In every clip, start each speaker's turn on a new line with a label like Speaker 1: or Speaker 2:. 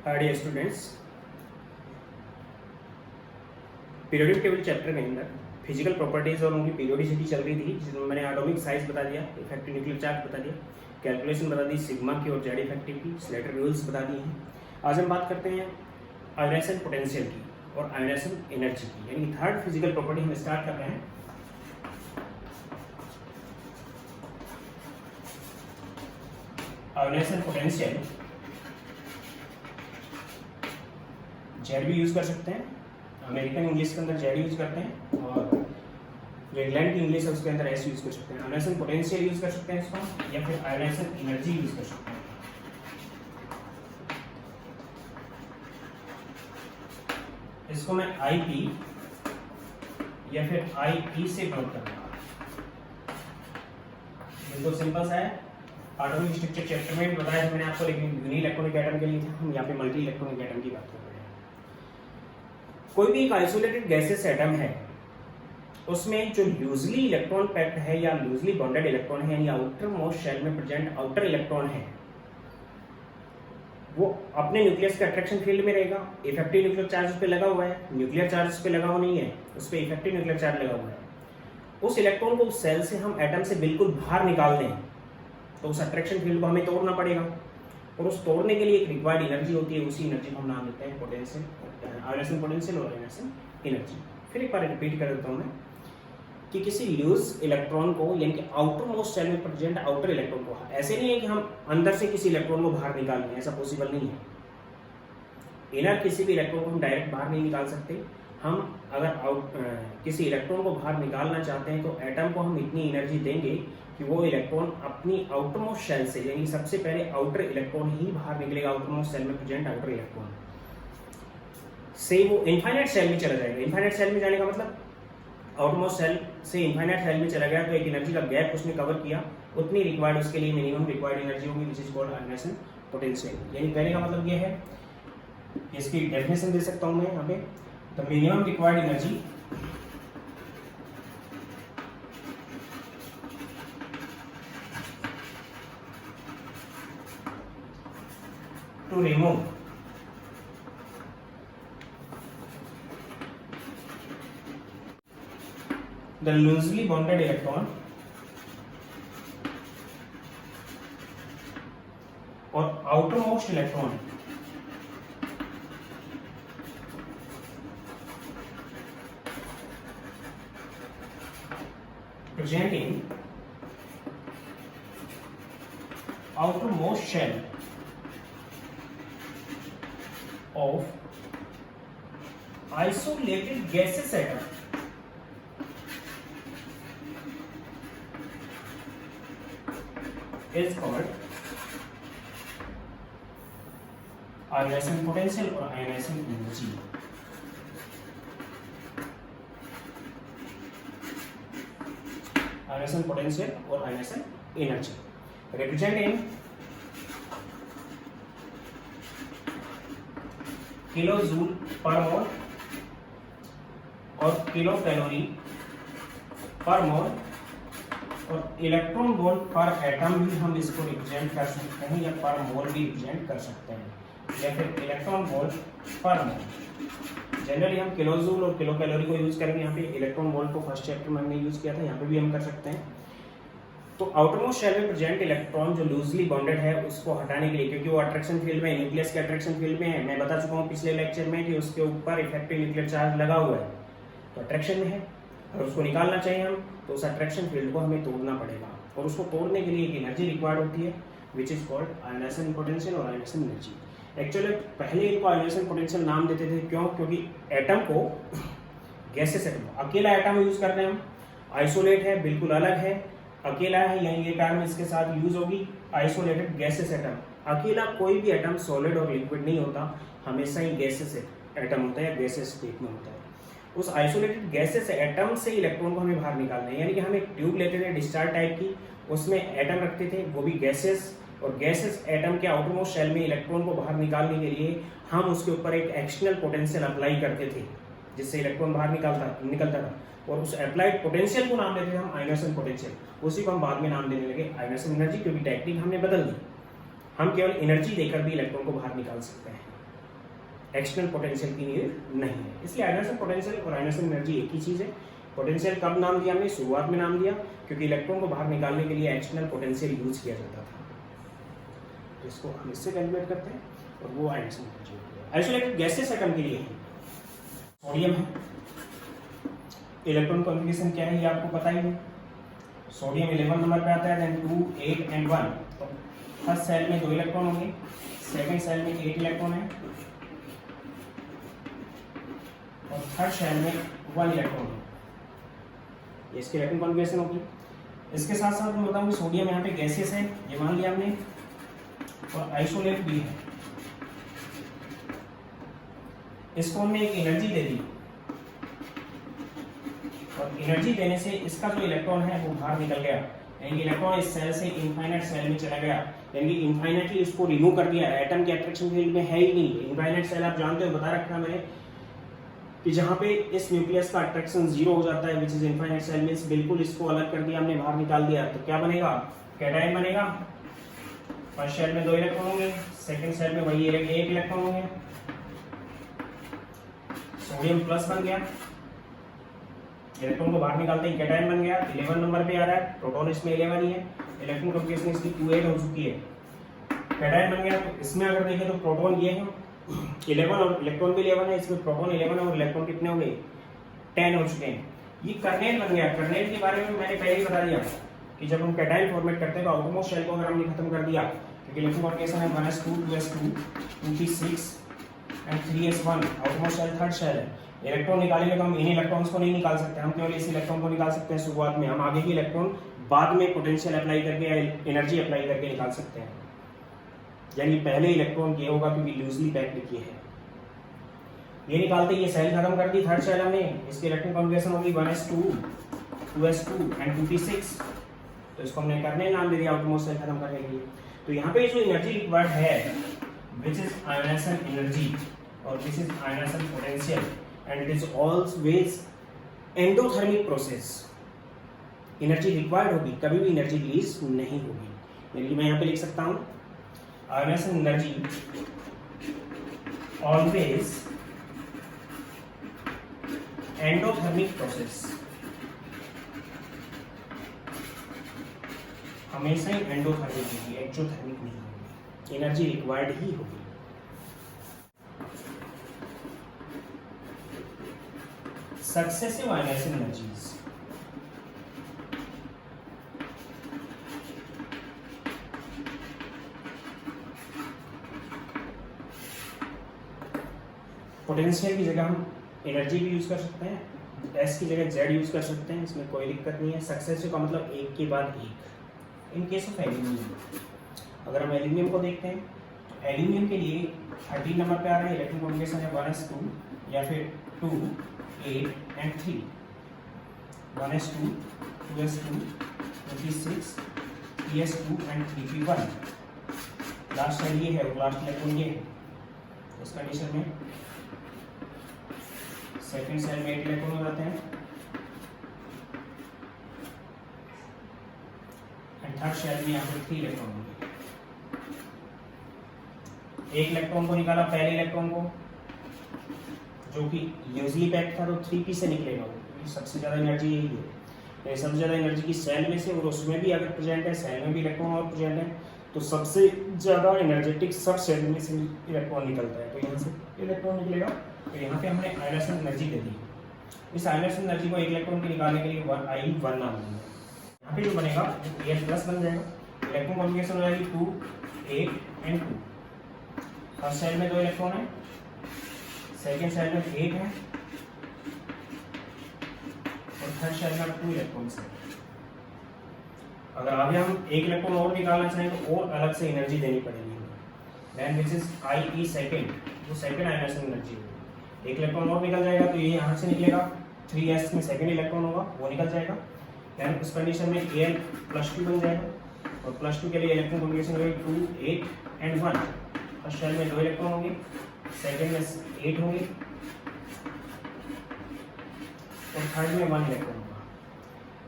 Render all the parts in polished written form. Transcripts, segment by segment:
Speaker 1: Dear students, periodic table chapter के अंदर physical properties और उनकी पीरियोडिसिटी चल रही थी, जिसमें मैंने एटॉमिक साइज बता दिया, इफेक्टिव न्यूक्लियर चार्ज बता दिया, कैलकुलेशन बता दी सिग्मा की और जेड इफेक्टिव की, स्लेटर रूल्स बता दिए हैं। आज हम बात करते हैं आयोनाइजेशन पोटेंशियल की और आयोनाइजेशन एनर्जी की, यानी थर्ड फिजिकल प्रॉपर्टी हम स्टार्ट कर रहे हैं। आयोनाइजेशन पोटेंशियल जेड भी यूज कर सकते हैं, अमेरिकन इंग्लिश के अंदर जेड यूज करते हैं, और जो इंग्लैंड की इंग्लिश है उसके अंदर एस यूज कर सकते हैं। आयोनाइजेशन पोटेंशियल यूज कर सकते हैं इसको, या फिर आयोनाइजेशन एनर्जी यूज कर सकते हैं। इसको मैं आई पी या फिर आई ई से नोट करूंगा। बिल्कुल सिंपल सा है, एटॉमिक स्ट्रक्चर चैप्टर में भी बताया था मैंने आपको, लेकिन यूनी इलेक्ट्रॉनिक एटम के लिए था, हम यहाँ पे मल्टी इलेक्ट्रॉनिक एटम की बात कर रहे हैं। कोई भी एक आइसोलेटेड गैसेस एटम है, उसमें जो लूजली इलेक्ट्रॉन पैक्ड है या लूजली बॉन्डेड इलेक्ट्रॉन है, यानी आउटर मोस्ट शेल में प्रेजेंट आउटर इलेक्ट्रॉन है, वो अपने न्यूक्लियस के अट्रैक्शन फील्ड में रहेगा। इफेक्टिव न्यूक्लियर चार्ज उस पर लगा हुआ है, न्यूक्लियर चार्ज उस पर लगा हुआ नहीं है, उस पर इफेक्टिव न्यूक्लियर चार्ज लगा हुआ है। उस इलेक्ट्रॉन को उस सेल से हम एटम से बिल्कुल बाहर निकाल दें तो उस अट्रैक्शन फील्ड को हमें तोड़ना पड़ेगा, और उस तोड़ने के लिए एक रिक्वायर्ड एनर्जी होती है, उसी एनर्जी को हम नाम देते हैं पोटेंशियल, आयोनाइजेशन पोटेंशियल और आयोनाइजेशन एनर्जी। फिर एक बार रिपीट कर देता हूं मैं कि किसी लूज इलेक्ट्रॉन को, यानी कि आउटर मोस्ट शेल में प्रेजेंट आउटर इलेक्ट्रॉन को, ऐसे नहीं है कि हम अंदर से किसी इलेक्ट्रॉन को बाहर निकाल लें, ऐसा पॉसिबल नहीं है। इनर किसी भी इलेक्ट्रॉन को हम डायरेक्ट बाहर नहीं निकाल सकते। हम अगर किसी इलेक्ट्रॉन को बाहर निकालना चाहते हैं तो एटम को हम इतनी एनर्जी देंगे कि वो इलेक्ट्रॉन अपनी आउटर मोस्ट शेल से, यानी सबसे पहले आउटर इलेक्ट्रॉन ही बाहर निकलेगा, आउटर मोस्ट शेल में प्रेजेंट आउटर इलेक्ट्रॉन से वो इनफाइनाइट शेल में चला जाएगा। इनफाइनाइट शेल में जाने का मतलब आउटर मोस्ट शेल से इनफाइनाइट शेल में चला गया, तो एक एनर्जी का गैप उसने कवर किया, उतनी रिक्वायर्ड उसके लिए मिनिमम रिक्वायर्ड एनर्जी होगी, which is called ionization potential. यानी कहने का मतलब ये है, इसकी डेफिनेशन दे सकता हूं मैं यहाँ पे, the minimum required energy to remove the loosely bonded electron or outermost electron present in outermost shell of isolated gaseous atom is called ionization potential or ionization energy। ionization potential or ionization energy represent in kilo joule per mole और kilo calorie पर mole, और electron volt पर atom भी हम इसको represent कर सकते हैं, या पर मोल भी रिप्रेजेंट कर सकते हैं, या फिर इलेक्ट्रॉन वोल्ट पर मोल। जनरली हम किलो जूल और किलो कैलोरी को यूज करेंगे। यहाँ पे इलेक्ट्रॉन वोल्ट को फर्स्ट चैप्टर में हमने यूज किया था, यहाँ पे भी हम कर सकते हैं। तो आउटरमोस्ट शेल में प्रेजेंट इलेक्ट्रॉन जो लूजली बॉन्डेड है उसको हटाने के लिए, क्योंकि वो अट्रैक्शन फील्ड में, न्यूक्लियस के अट्रैक्शन फील्ड में है, मैं बता चुका हूँ पिछले लेक्चर में कि उसके ऊपर इफेक्टिव न्यूक्लियर चार्ज लगा हुआ है, तो अट्रैक्शन में है, और उसको निकालना चाहिए हम, तो उस अट्रैक्शन फील्ड को हमें तोड़ना पड़ेगा, और उसको तोड़ने के लिए एक एनर्जी रिक्वायर्ड होती है, which is called ionization potential और आयोनाइजेशन एनर्जी। एक्चुअली पहले इनको आयोनाइजेशन पोटेंशियल नाम देते थे, क्यों? क्योंकि एटम को, गैसेस एटम, अकेला एटम यूज कर रहे हैं हम, आइसोलेट है, बिल्कुल अलग है, अकेला है, यानी ये टर्म इसके साथ यूज होगी, आइसोलेटेड गैसेस एटम। अकेला कोई भी एटम सॉलिड और लिक्विड नहीं होता, हमेशा ही गैसेस एटम होता है, गैसेस स्टेट में होता है। उस आइसोलेटेड गैसेस एटम से इलेक्ट्रॉन को हमें बाहर निकालना है, यानी कि हम एक ट्यूब लेते थे डिस्चार्ज टाइप की, उसमें एटम रखते थे, वो भी गैसेस, और गैसेस एटम के आउटरमोस्ट शेल में इलेक्ट्रॉन को बाहर निकालने के लिए हम उसके ऊपर एक एक्सटर्नल पोटेंशियल अप्लाई करते थे, जिससे इलेक्ट्रॉन बाहर निकलता था, और उस अप्लाइड पोटेंशियल को नाम देते थे हम आयोनाइजेशन पोटेंशियल। उसी को हम बाद में नाम देने लगे आयोनाइजेशन एनर्जी, क्योंकि टेक्निक हमने बदल दी, हम केवल एनर्जी देकर भी इलेक्ट्रॉन को बाहर निकाल सकते हैं। एक्सटर्नल पोटेंशियल की नीड नहीं है। इसलिए आइनर्सन पोटेंशियल और आइनर्सन एनर्जी एक ही चीज़ है। पोटेंशियल कब नाम दिया हमने, शुरुआत में नाम दिया क्योंकि इलेक्ट्रॉन को बाहर निकालने के लिए एक्सटर्नल पोटेंशियल यूज किया जाता था। तो इसको हम इससे कैलकुलेट करते हैं और वो आइनर्सन एनर्जी होती है। आइसोलेटेड गैसेस एटम के लिए है, सोडियम है, इलेक्ट्रॉन कॉन्फ़िगरेशन क्या है ये आपको पता ही है। सोडियम 11 नंबर पे आता है, देन 2, 8 एंड 1। तो फर्स्ट सेल में 2 इलेक्ट्रॉन होंगे, सेकंड सेल में 8 इलेक्ट्रॉन है और थर्ड सेल में 1 इलेक्ट्रॉन है। ये इसकी इलेक्ट्रॉन कॉन्फ़िगरेशन होगी। इसके साथ साथ मैं बताऊँ कि सोडियम यहाँ पे गैसेस है, ये मान लिया हमने, और आइसोलेट भी है। इसको हमने एक एनर्जी दे दी और एनर्जी देने से इसका जो इलेक्ट्रॉन है वो बाहर निकल गया, यानी कि इलेक्ट्रॉन इस सेल से इनफाइनाइट सेल में चला गया, यानी कि इनफाइनाइटली इसको रिमूव कर दिया। एटम के अट्रैक्शन फील्ड में है ही नहीं। इनफाइनाइट सेल आप जानते हो, बता रखा मैंने कि जहाँ पे इस न्यूक्लियस का अट्रैक्शन 0 हो जाता है, विच इज इनफाइनाइट सेल में, बिल्कुल इसको अलग कर दिया हमने, बाहर निकाल दिया। तो क्या बनेगा, कैटायन बनेगा। फर्स्ट सेल में 2 इलेक्ट्रॉन होंगे, सेकंड सेल में वही 1 इलेक्ट्रॉन होंगे। सोडियम प्लस बन गया, इलेक्ट्रॉन को बाहर निकालते ही कैटायन बन गया। 11 नंबर पे आ रहा है, प्रोटॉन इसमें 11 ही है, इलेक्ट्रॉन कॉन्फ़िगरेशन इसकी 2, 8 हो चुकी है, कैटायन बन गया। तो इसमें अगर देखें तो प्रोटॉन ये है 11 और इलेक्ट्रॉन भी 11 है, इसमें प्रोटॉन 11 और इलेक्ट्रॉन कितने हो गए, 10 हो चुके हैं। ये कर्नेल बन गया। कर्नेल के बारे में मैंने पहले ही बता दिया कि जब हम कैटायन फॉर्मेट करते हैं तो आउटरमोस्ट शेल को अगर हमने खत्म कर दिया, क्योंकि इलेक्ट्रॉन कॉन्फ़िगरेशन है 1s2 2s2 2p6 and 3s1, outermost shell third shell है। इलेक्ट्रॉन निकालेंगे तो हम इन इलेक्ट्रॉन्स को नहीं निकाल सकते, हम केवल इस इलेक्ट्रॉन को निकाल सकते हैं शुरुआत में। हम आगे की इलेक्ट्रॉन बाद में पोटेंशियल अप्लाई करके या एनर्जी अप्लाई करके निकाल सकते हैं, यानी पहले इलेक्ट्रॉन ये होगा क्योंकि लूजली पैक्ड ये है। ये निकालते ये सेल खत्म कर दी, थर्ड सेल हमने, इसकी इलेक्ट्रॉन कॉन्फ़िगरेशन होगी 1s2 2s2 एंड 2p6। तो इसको हमने करने नाम दे दिया आउटरमोस्ट सेल खत्म करने के लिए। तो यहाँ पे जो एनर्जी रिक्वायर्ड है विच इज आयनाइजेशन एनर्जी और which is ionisation potential, and it is always endothermic process। Energy required होगी, कभी भी एनर्जी रिलीज नहीं होगी। यानी कि मैं यहाँ पे लिख सकता हूँ ionisation energy always endothermic process, हमेशा ही एंडोथर्मिक होगी, एक्सोथर्मिक नहीं होगी, एनर्जी रिक्वायर्ड ही होगी। सक्सेसिव आयनाइजेशन एनर्जीज, पोटेंशियल की जगह हम एनर्जी भी यूज कर सकते हैं, एस की जगह जेड यूज कर सकते हैं, इसमें कोई दिक्कत नहीं है। सक्सेसिव का मतलब एक के बाद एक। इन केस ऑफ एल्यूमिनियम, अगर हम एल्यूमिनियम को देखते हैं तो एल्यूमिनियम के लिए 13 नंबर पे आ रहा है, इलेक्ट्रॉन कॉन्फ़िगरेशन है 1s2 या फिर 2, 8 and 3, 1s2 2s2 2p6 3s2 and 3p1। Last cell ये है और लास्ट इलेक्ट्रॉन ये है। इस कंडीशन में सेकंड सेल में 8 इलेक्ट्रॉन हो जाते हैं एंड थर्ड सेल में यहाँ पर 3 इलेक्ट्रॉन होंगे। एक इलेक्ट्रॉन को निकाला, पहले इलेक्ट्रॉन को जो कि यूजली पैक्ड था तो 3p से निकलेगा, सबसे ज़्यादा एनर्जी यही है। सबसे ज़्यादा एनर्जी की सेल में से, और उसमें भी अगर प्रेजेंट है, सेल में भी इलेक्ट्रॉन और प्रेजेंट है, तो सबसे ज़्यादा एनर्जेटिक सब सेल में से इलेक्ट्रॉन निकलता है, तो यहाँ से इलेक्ट्रॉन निकलेगा। तो यहाँ पे हमने आयनाइजेशन एनर्जी दे दी। इस आयनाइजेशन एनर्जी को एक इलेक्ट्रॉन के निकालने के लिए I1 नाम देंगे। यहाँ पे जो बनेगा Al प्लस बन जाएगा, इलेक्ट्रॉन कॉन्फ़िगरेशन हो जाएगी 2, 8 एंड 2। फर्स्ट सेल में 2 इलेक्ट्रॉन है, सेकेंड सेल में 8 है और थर्ड सेल में 2 इलेक्ट्रॉन्स है। अगर आगे हम एक इलेक्ट्रॉन और निकालना चाहें तो और अलग से एनर्जी देनी पड़ेगी, then which is I second, वो सेकेंड आयनाइजेशन एनर्जी होगी। एक इलेक्ट्रॉन और निकल जाएगा तो ये यहाँ से निकलेगा, 3s में सेकेंड इलेक्ट्रॉन होगा वो निकल जाएगा, देन उस कंडीशन में Al प्लस 2 बन जाएगा और प्लस 2 के लिए इलेक्ट्रॉन कॉन्फ़िगरेशन होगी 2, 8 एंड 1। फर्स्ट सेल में 2 इलेक्ट्रॉन होंगे, सेकेंड में 8 होंगे और थर्ड में 1 इलेक्ट्रॉन होगा।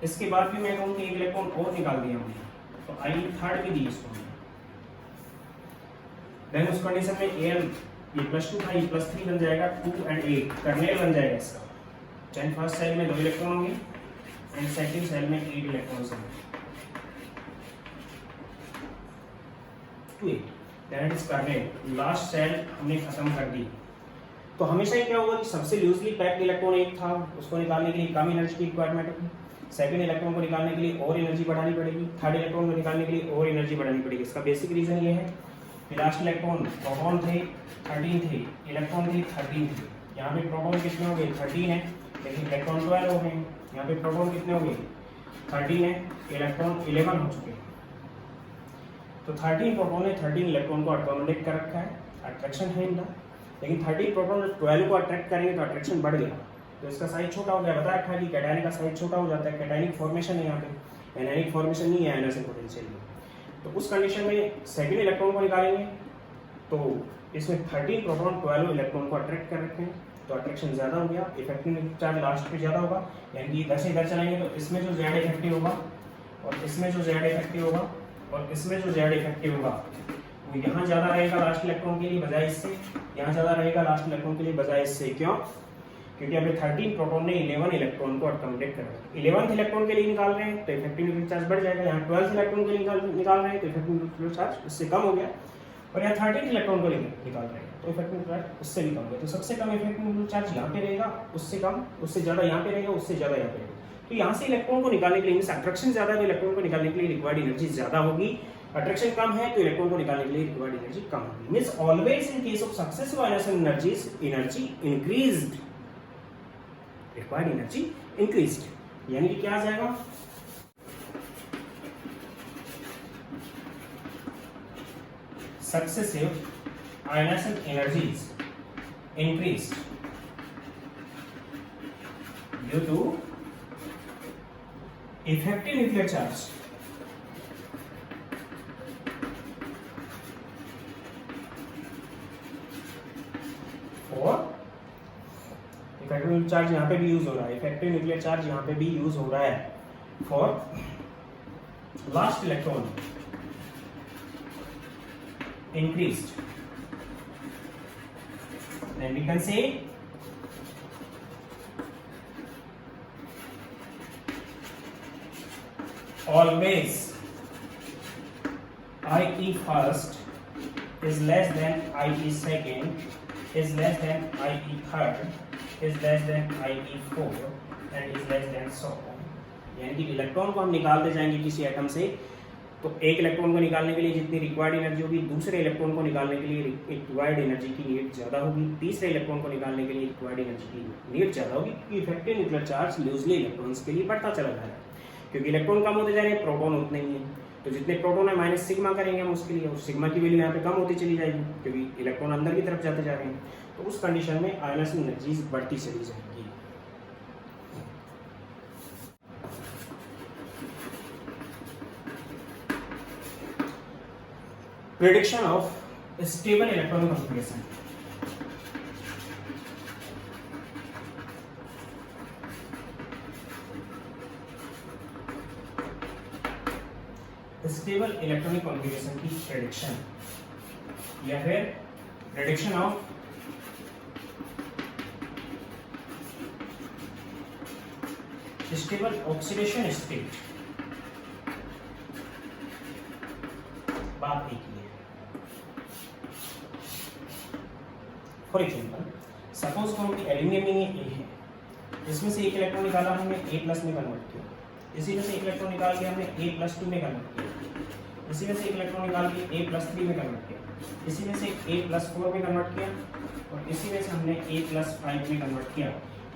Speaker 1: इसके बाद भी मैं कहूँ कि एक इलेक्ट्रॉन और निकाल दिया हमने, तो I थर्ड भी दी इसको। देन उस कंडीशन में Al ये +2 था, ये +3 बन जाएगा, 2 और 8 कर्नेल बन जाएगा इसका। चाहे फर्स्ट सेल में 2 इलेक्ट्रॉन होंगे एंड सेकंड सेल में 8 इलेक्ट्रॉन्स होंगे, 2 8 that is kernel. Last shell हमने खत्म कर दी। तो हमेशा ही क्या होगा कि सबसे लूजली पैक्ड इलेक्ट्रॉन एक था, उसको निकालने के लिए कम एनर्जी की रिक्वायरमेंट होगी, सेकंड इलेक्ट्रॉन को निकालने के लिए और एनर्जी बढ़ानी पड़ेगी, थर्ड इलेक्ट्रॉन को निकालने के लिए और एनर्जी बढ़ानी पड़ेगी। इसका बेसिक रीजन ये है कि लास्ट इलेक्ट्रॉन प्रोटॉन थे 13 थे, इलेक्ट्रॉन थे 13 थे। यहाँ पे प्रोटॉन कितने हो गए 13 है, लेकिन इलेक्ट्रॉन 12 हो गए। यहाँ पे प्रोटॉन कितने हो गए 13 है, इलेक्ट्रॉन 11 हो चुके हैं। तो 13 प्रोटॉन ने 13 इलेक्ट्रॉन को अकोमोडेट कर रखा है, अट्रैक्शन है इनका। लेकिन 13 प्रोटॉन 12 को अट्रैक्ट करेंगे तो अट्रैक्शन बढ़ गया, तो इसका साइज छोटा हो गया। बता रखा है कि कैटायनिक का साइज छोटा हो जाता है, कैटायनिक फॉर्मेशन है यहाँ पे, एनायनिक फॉर्मेशन नहीं है आयनाइजिंग पोटेंशियल में। तो उस कंडीशन में सेकंड इलेक्ट्रॉन को निकालेंगे तो इसमें 13 प्रोटॉन 12 इलेक्ट्रॉन को अट्रैक्ट कर रखे हैं, तो अट्रैक्शन ज़्यादा हो गया, इफेक्टिव चार्ज लास्ट पे ज़्यादा होगा। यानी कि इधर से इधर चलाएंगे तो इसमें जो जेड इफेक्टिव होगा और इसमें जो जेड इफेक्टिव होगा और इसमें जो जेड इफेक्टिव होगा वो यहाँ ज़्यादा रहेगा लास्ट इलेक्ट्रॉन के लिए बजाय इससे, यहाँ ज़्यादा रहेगा लास्ट इलेक्ट्रॉन के लिए बजाय इससे। क्यों? क्योंकि अभी 13 प्रोटॉन ने 11 इलेक्ट्रॉन को अकोमोडेट कर रखा है। 11th इलेक्ट्रॉन के लिए निकाल रहे हैं तो इफेक्टिव न्यूक्लियर चार्ज बढ़ जाएगा, यहाँ 12th इलेक्ट्रॉन के लिए निकाल रहे हैं तो इफेक्टिव न्यूक्लियर चार्ज उससे कम हो गया, और यहाँ 13th इलेक्ट्रॉन को निकाल रहे हैं तो इफेक्टिव चार्ज उससे भी कम हो गया। तो सबसे कम इफेक्टिव न्यूक्लियर चार्ज यहाँ पे रहेगा, उससे कम, उससे ज़्यादा यहाँ पे रहेगा, उससे ज़्यादा यहाँ पे रहेगा। तो यहाँ से इलेक्ट्रॉन को निकालने के लिए मीन्स अट्रैक्शन ज़्यादा है तो इलेक्ट्रॉन को निकालने के लिए रिक्वायर्ड एनर्जी ज़्यादा होगी, अट्रैक्शन कम है तो इलेक्ट्रॉन को निकालने के लिए रिक्वायर्ड एनर्जी कम होगी। Means always in case of successive ionisation energy increased, required energy increased. यानी कि क्या आ जाएगा successive ionisation energies increased due to effective nuclear charge और इफेक्टिव चार्ज यहाँ पे भी यूज हो रहा है, इफेक्टिव न्यूक्लियर चार्ज यहाँ पे भी यूज हो रहा है for last electron increased, then we can say always IE first is less than IE second is less than IE third is less than IE fourth and is less than so on। यानी कि electron को हम निकालते जाएंगे किसी atom से, तो एक इलेक्ट्रॉन को निकालने के लिए जितनी रिक्वायर्ड एनर्जी होगी दूसरे इलेक्ट्रॉन को निकालने के लिए रिक्वायर्ड एनर्जी की नीड ज़्यादा होगी, तीसरे इलेक्ट्रॉन को निकालने के लिए रिक्वायर्ड एनर्जी की नीड ज़्यादा होगी, क्योंकि effective nuclear charge loosely electrons के लिए बढ़ता चला जा रहा है। क्योंकि इलेक्ट्रॉन कम होते जा रहे हैं, प्रोटॉन उतने ही हैं, तो जितने प्रोटॉन है माइनस सिग्मा करेंगे हम उसके लिए, उस सिग्मा की वैल्यू यहाँ पे कम होती चली जाएगी क्योंकि इलेक्ट्रॉन अंदर की तरफ जाते जा रहे हैं। तो उस कंडीशन में आयनाइजेशन एनर्जी बढ़ती चली जाएगी। Prediction of stable electron configuration। Stable electronic configuration की प्रेडिक्शन या फिर prediction of stable oxidation state. बात एक ही है। फॉर एग्जाम्पल सपोज करो कि एल्यूमिनियम में ए है, इसमें से एक इलेक्ट्रॉन निकाला हमने A+ में कन्वर्ट किया, इसी में से एक इलेक्ट्रॉन निकाल के हमने A+2 में कन्वर्ट किया, इसी में से एक इलेक्ट्रॉन निकाल के A+3 में कन्वर्ट किया, इसी में से A+4 में कन्वर्ट किया और इसी में से हमने A+5 में कन्वर्ट किया।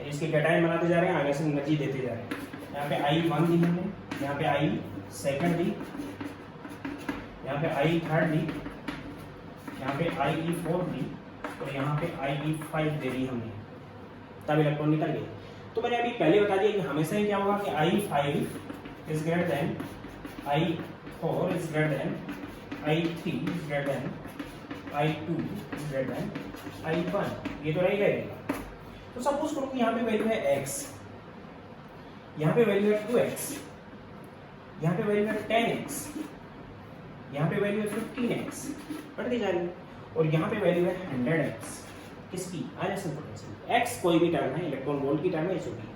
Speaker 1: इसके कैटायन बनाते जा रहे हैं, आयनाइजेशन एनर्जी देते जा रहे हैं। यहाँ पे I1 दी हमने, यहाँ पे I2 दी, यहाँ पे I3 दी, यहाँ पे IE4 दी और यहाँ पे IE5 दे दी हमने, तब इलेक्ट्रॉन निकल गए। तो मैंने अभी पहले बता दिया कि हमेशा ही क्या होगा कि I5 is greater then I4 is greater then I3 is greater then I2 is greater then I1, ये तो रहेगा। तो सपोज करो कि यहाँ पे वैल्यू है x, यहाँ पे वैल्यू है 2x, यहाँ पे वैल्यू है 10x, यहाँ पे वैल्यू है 15x, बढ़ती जा रही है। और यहाँ पे वैल्यू है 100x किसकी, आयनेशन पोटेंशियल। x कोई भी टर्म है, इलेक्ट्रॉन वोल्ट की टर्म है जो भी,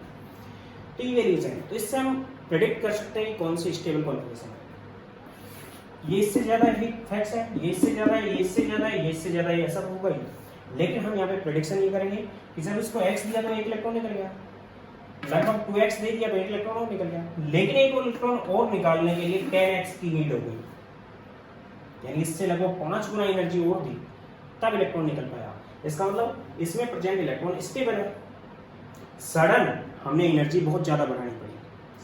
Speaker 1: तो ये वैल्यूज हैं। तो इससे हम प्रेडिक्ट कर सकते हैं कौन सी स्टेबल कॉन्फ़िगरेशन है। ये इससे ज्यादा है फैक्ट्स है, ये इससे ज्यादा है, ये इससे ज्यादा है, ये इससे ज्यादा है, ऐसा होगा ही। लेकिन हम यहाँ पे प्रेडिक्शन ये करेंगे कि जब इसको x दिया तो 1 इलेक्ट्रॉन निकल गया, लगभग 2x दे दिया तो 1 इलेक्ट्रॉन और निकल गया, लेकिन 1 इलेक्ट्रॉन और निकालने के लिए 10x की नीड हो गई, यानी इससे लगभग 5 गुना एनर्जी और दी तब इलेक्ट्रॉन निकल पाया। इसका मतलब इसमें प्रेजेंट इलेक्ट्रॉन स्टेबल है। सडन हमने एनर्जी बहुत ज्यादा बढ़ानी पड़ी,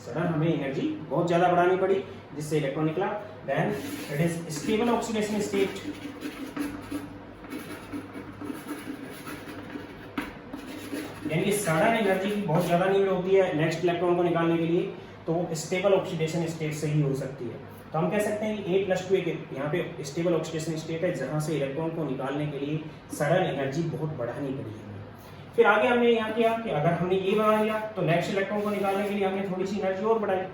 Speaker 1: सडन हमें एनर्जी बहुत ज्यादा बढ़ानी पड़ी जिससे इलेक्ट्रॉन निकला, then it is stable oxidation state। यानी सडन एनर्जी की बहुत ज्यादा नीड होती है नेक्स्ट इलेक्ट्रॉन को निकालने के लिए, तो स्टेबल ऑक्सीडेशन स्टेट से ही हो सकती है। तो हम कह सकते हैं कि A+2 एक यहाँ पे स्टेबल ऑक्सीडेशन स्टेट है जहां से इलेक्ट्रॉन को निकालने के लिए सडन एनर्जी बहुत बढ़ानी पड़ी है। फिर आगे हमने यहाँ किया कि अगर हमने ये बढ़ा लिया तो नेक्स्ट इलेक्ट्रॉन को निकालने के लिए हमने थोड़ी सी एनर्जी और बढ़ाई,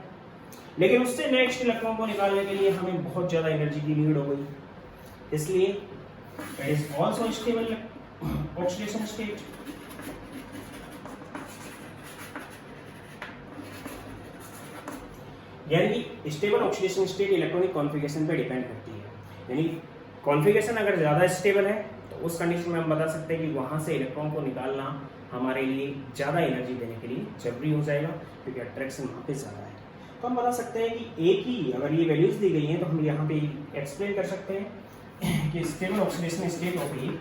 Speaker 1: लेकिन उससे नेक्स्ट इलेक्ट्रॉन को निकालने के लिए हमें बहुत ज्यादा एनर्जी की नीड हो गई, इसलिए it is also stable oxidation state. यानी stable oxidation state electronic configuration पे डिपेंड करती है, यानी कॉन्फ़िगरेशन अगर ज्यादा स्टेबल है तो उस कंडीशन में हम बता सकते हैं कि वहां से इलेक्ट्रॉन को निकालना हमारे लिए ज्यादा एनर्जी देने के लिए जरूरी हो जाएगा, क्योंकि अट्रैक्शन वहां पे ज्यादा है। तो हम बता सकते हैं कि ए की अगर ये वैल्यूज दी गई हैं तो हम यहाँ पे एक्सप्लेन कर सकते हैं कि stable oxidation state of A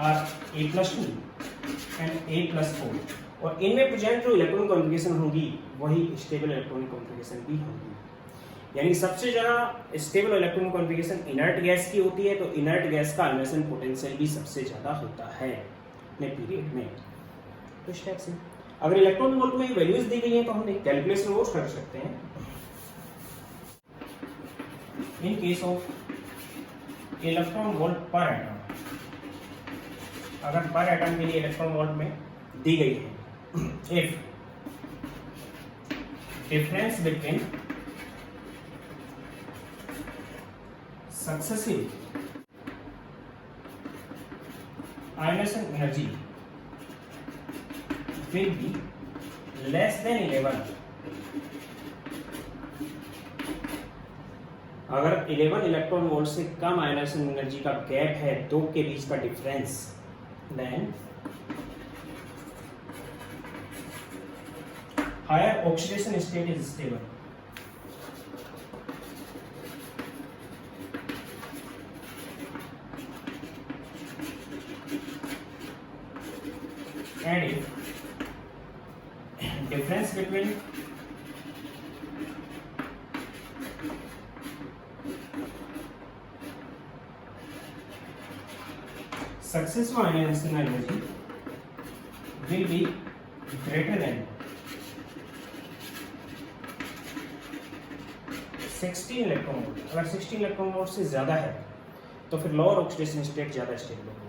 Speaker 1: R A+2 and A+4, और इनमें प्रेजेंट जो इलेक्ट्रॉन कॉन्फ़िगरेशन होगी वही स्टेबल इलेक्ट्रॉनिक कॉन्फ़िगरेशन भी होगी। यानी सबसे ज्यादा stable electron configuration inert gas की होती है, तो इनर्ट गैस का आयनेशन पोटेंशियल भी सबसे ज्यादा होता है अपने पीरियड में। तो इस टाइप से अगर इलेक्ट्रॉन वोल्ट में वैल्यूज दी गई हैं तो हम कैलकुलेशन वो कर सकते हैं। इन केस ऑफ इलेक्ट्रॉन वोल्ट पर एटम, अगर पर एटम के लिए इलेक्ट्रॉन वोल्ट में दी गई है, if difference between successive ionization energy will be less than 11। अगर 11 इलेक्ट्रॉन वोल्ट से कम आयनाइजेशन एनर्जी का गैप है, दो के बीच का difference, then higher oxidation state is stable. And if difference between successive ionization energy will be greater than 16 electron volt, अगर 16 इलेक्ट्रॉन वोल्ट से ज्यादा है तो फिर लोअर ऑक्सीडेशन स्टेट ज्यादा स्टेबल होगा।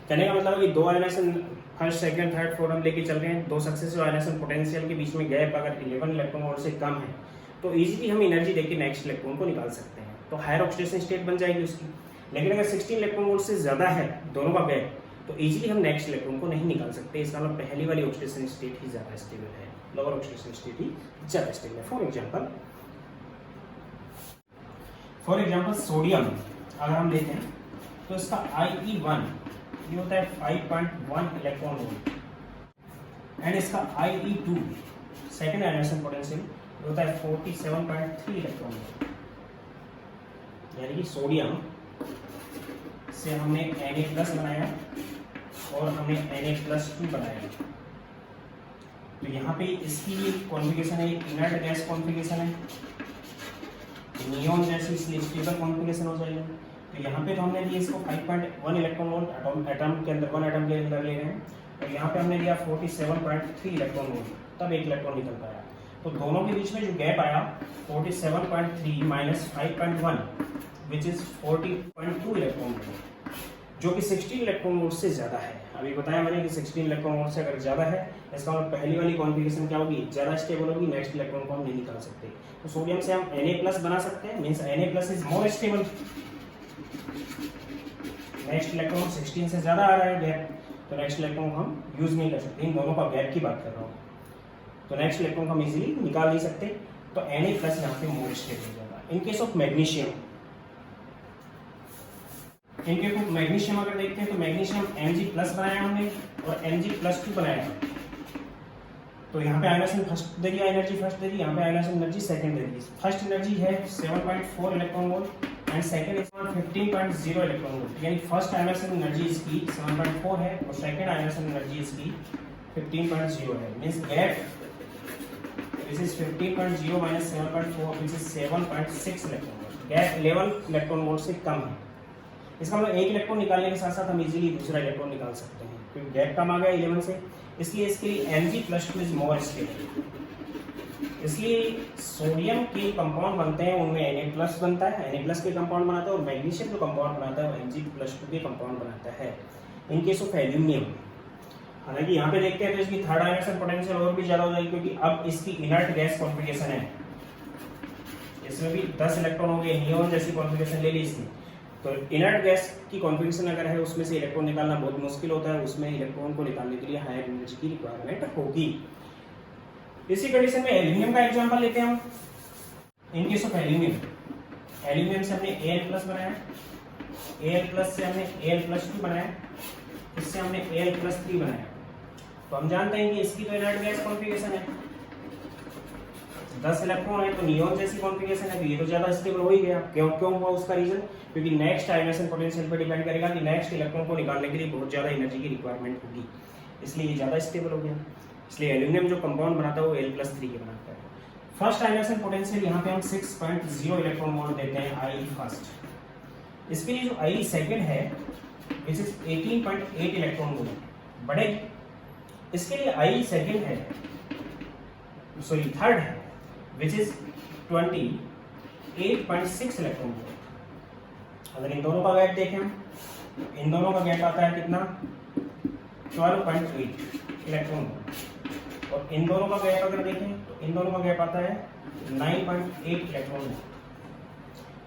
Speaker 1: कहने का मतलब है कि दो ionisation first second third fourth हम लेके चल रहे हैं, दो सक्सेसिव आयनाइजेशन पोटेंशियल के बीच में गैप अगर 11 इलेक्ट्रॉन वोल्ट से कम है तो इजीली हम एनर्जी देके नेक्स्ट इलेक्ट्रॉन को निकाल सकते हैं, तो हायर ऑक्सीडेशन स्टेट बन जाएगी उसकी। लेकिन अगर 16 इलेक्ट्रॉन वोल्ट से ज्यादा है दोनों का गैप तो इजीली हम नेक्स्ट इलेक्ट्रॉन को नहीं निकाल सकते। इसका मतलब पहली वाली ऑक्सीडेशन स्टेट ही ज्यादा स्टेबल है, लोअर ऑक्सीडेशन स्टेट ही ज्यादा स्टेबल है। फॉर एग्जांपल सोडियम अगर हम लेते हैं तो इसका IE1 ये होता है 5.1 इलेक्ट्रॉन वोल्ट, एंड इसका IE2 सेकेंड आयनाइजेशन पोटेंशियल ये होता है 47.3 इलेक्ट्रॉन वोल्ट। यानी कि सोडियम से हमने Na+ बनाया और हमने Na+2 बनाया, तो यहाँ पे इसकी कॉन्फ़िगरेशन है इनर्ट गैस कॉन्फ़िगरेशन है, नियॉन जैसी इसलिए स्टेबल कॉन्फ़िगरेशन हो जाएगा। तो यहाँ पे तो हमने दिया इसको 5.1 इलेक्ट्रॉन वोल्ट एटम के अंदर, वन एटम के अंदर ले रहे हैं, तो यहाँ पे हमने लिया 47.3 इलेक्ट्रॉन वोल्ट, तब एक इलेक्ट्रॉन निकल पाया। तो दोनों के बीच में जो गैप आया 47.3 minus 5.1 which is 40.2 electron volt, जो कि 16 इलेक्ट्रॉन वोल्ट से ज़्यादा है। अभी बताया मैंने कि 16 इलेक्ट्रॉन वोल्ट से अगर ज़्यादा है, इसका मतलब पहली वाली कॉन्फ़िगरेशन क्या होगी, ज़्यादा स्टेबल होगी, नेक्स्ट इलेक्ट्रॉन को हम नहीं निकाल सकते। तो सोडियम से हम Na+ बना सकते हैं, means Na+ is more stable. Next electron 16 से ज़्यादा आ रहा है गैप, तो नेक्स्ट इलेक्ट्रॉन को हम यूज़ नहीं कर सकते। इन दोनों का गैप की बात कर रहा हूँ, तो नेक्स्ट इलेक्ट्रॉन को हम इजीली निकाल नहीं सकते, तो Na+ यहाँ पे मोर स्टेबल हो जाएगा। इन केस ऑफ मैग्नीशियम, इनके को मैग्नीशियम अगर देखते हैं तो मैग्नीशियम Mg+ बनाया हमने और Mg+2 बनाया। तो यहाँ पे आयनाइजेशन फर्स्ट दे दिया, एनर्जी फर्स्ट दे दी, यहाँ पे आयनाइजेशन एनर्जी सेकंड दे दी। फर्स्ट एनर्जी है 7.4 electron volt and second is 15.0 electron volt, यानी फर्स्ट आयनाइजेशन एनर्जी इसकी 7.4 है और सेकंड आयनाइजेशन एनर्जी इसकी 15.0 है। Means gap this is 15.0 minus 7.4 which is 7.6 electron volt. Gap 11 electron volt से कम है। इसका मतलब एक इलेक्ट्रॉन निकालने के साथ साथ हम इजीली दूसरा इलेक्ट्रॉन निकाल सकते हैं, क्योंकि गैप कम आ गया 11 से, इसलिए इसके लिए Mg+2 इज मोर स्टेबल। इसलिए सोडियम के कंपाउंड बनते हैं उनमें Na+ बनता है, Na+ के कंपाउंड बनाता है, और मैग्नीशियम जो कंपाउंड बनाता है वो Mg+2 के कंपाउंड बनाता है। इन केस ऑफ एल्यूमिनियम, हालांकि यहाँ पे देखते हैं तो इसकी थर्ड आयनाइजेशन पोटेंशियल और भी ज्यादा हो जाएगी, क्योंकि अब इसकी इनर्ट गैस कॉन्फ़िगरेशन है, इसमें भी 10 इलेक्ट्रॉन हो गए, नियोन जैसी कॉन्फ़िगरेशन ले ली इसने। तो इनर्ट गैस की कॉन्फ़िगरेशन अगर है, उसमें से इलेक्ट्रॉन निकालना बहुत मुश्किल होता है, उसमें इलेक्ट्रॉन को निकालने के लिए हायर एनर्जी की रिक्वायरमेंट होगी। इसी कंडीशन में एल्यूमिनियम का एग्जांपल लेते हैं हम। इन केस ऑफ एल्यूमिनियम से हमने Al+ बनाया, Al+ से हमने Al+2 बनाया, इससे हमने Al+3 बनाया। तो हम जानते हैं कि इसकी तो इनर्ट गैस कॉन्फ़िगरेशन है, 10 इलेक्ट्रॉन है, तो नियोन जैसी कॉन्फ़िगरेशन है, तो ये तो ज्यादा स्टेबल हो ही गया। क्यों हुआ उसका रीजन, क्योंकि नेक्स्ट आयनाइजेशन पोटेंशियल पर डिपेंड करेगा कि नेक्स्ट इलेक्ट्रॉन को निकालने के लिए बहुत ज्यादा एनर्जी की रिक्वायरमेंट होगी, इसलिए ये ज्यादा स्टेबल हो गया। इसलिए एल्यूमिनियम जो कंपाउंड बनाता है वो Al+3 के बनाता है। फर्स्ट आयनाइजेशन पोटेंशियल यहाँ पे हम 6.0 इलेक्ट्रॉन वोल्ट देते हैं I फर्स्ट। इसके लिए जो I सेकंड है विच इज 18.8 इलेक्ट्रॉन वोल्ट बढ़ेगी। इसके लिए I सेकंड है, सॉरी थर्ड है, विच इज 28.6 इलेक्ट्रॉन वोल्ट। अगर इन दोनों का गैप देखें, इन दोनों का गैप आता है कितना, 12.8 इलेक्ट्रॉन वोल्ट, और इन दोनों का गैप अगर देखें तो इन दोनों का गैप आता है 9.8 इलेक्ट्रॉन वोल्ट।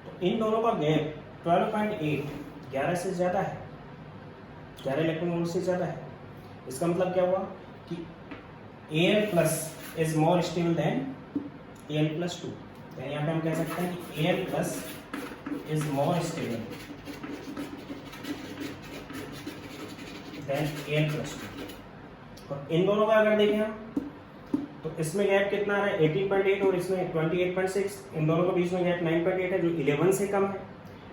Speaker 1: तो इन दोनों का गैप 12.8 11 से ज्यादा है, 11 इलेक्ट्रॉन वोल्ट से ज्यादा है। इसका मतलब क्या हुआ कि Al+ is more stable then Al+2। यानी यहाँ पे हम कह सकते हैं कि Al+ is more stable than Al+2। और इन दोनों का अगर देखें हम तो इसमें गैप कितना है 18.8 और इसमें 28.6, इन दोनों के बीच में गैप 9.8 है, जो 11 से कम है।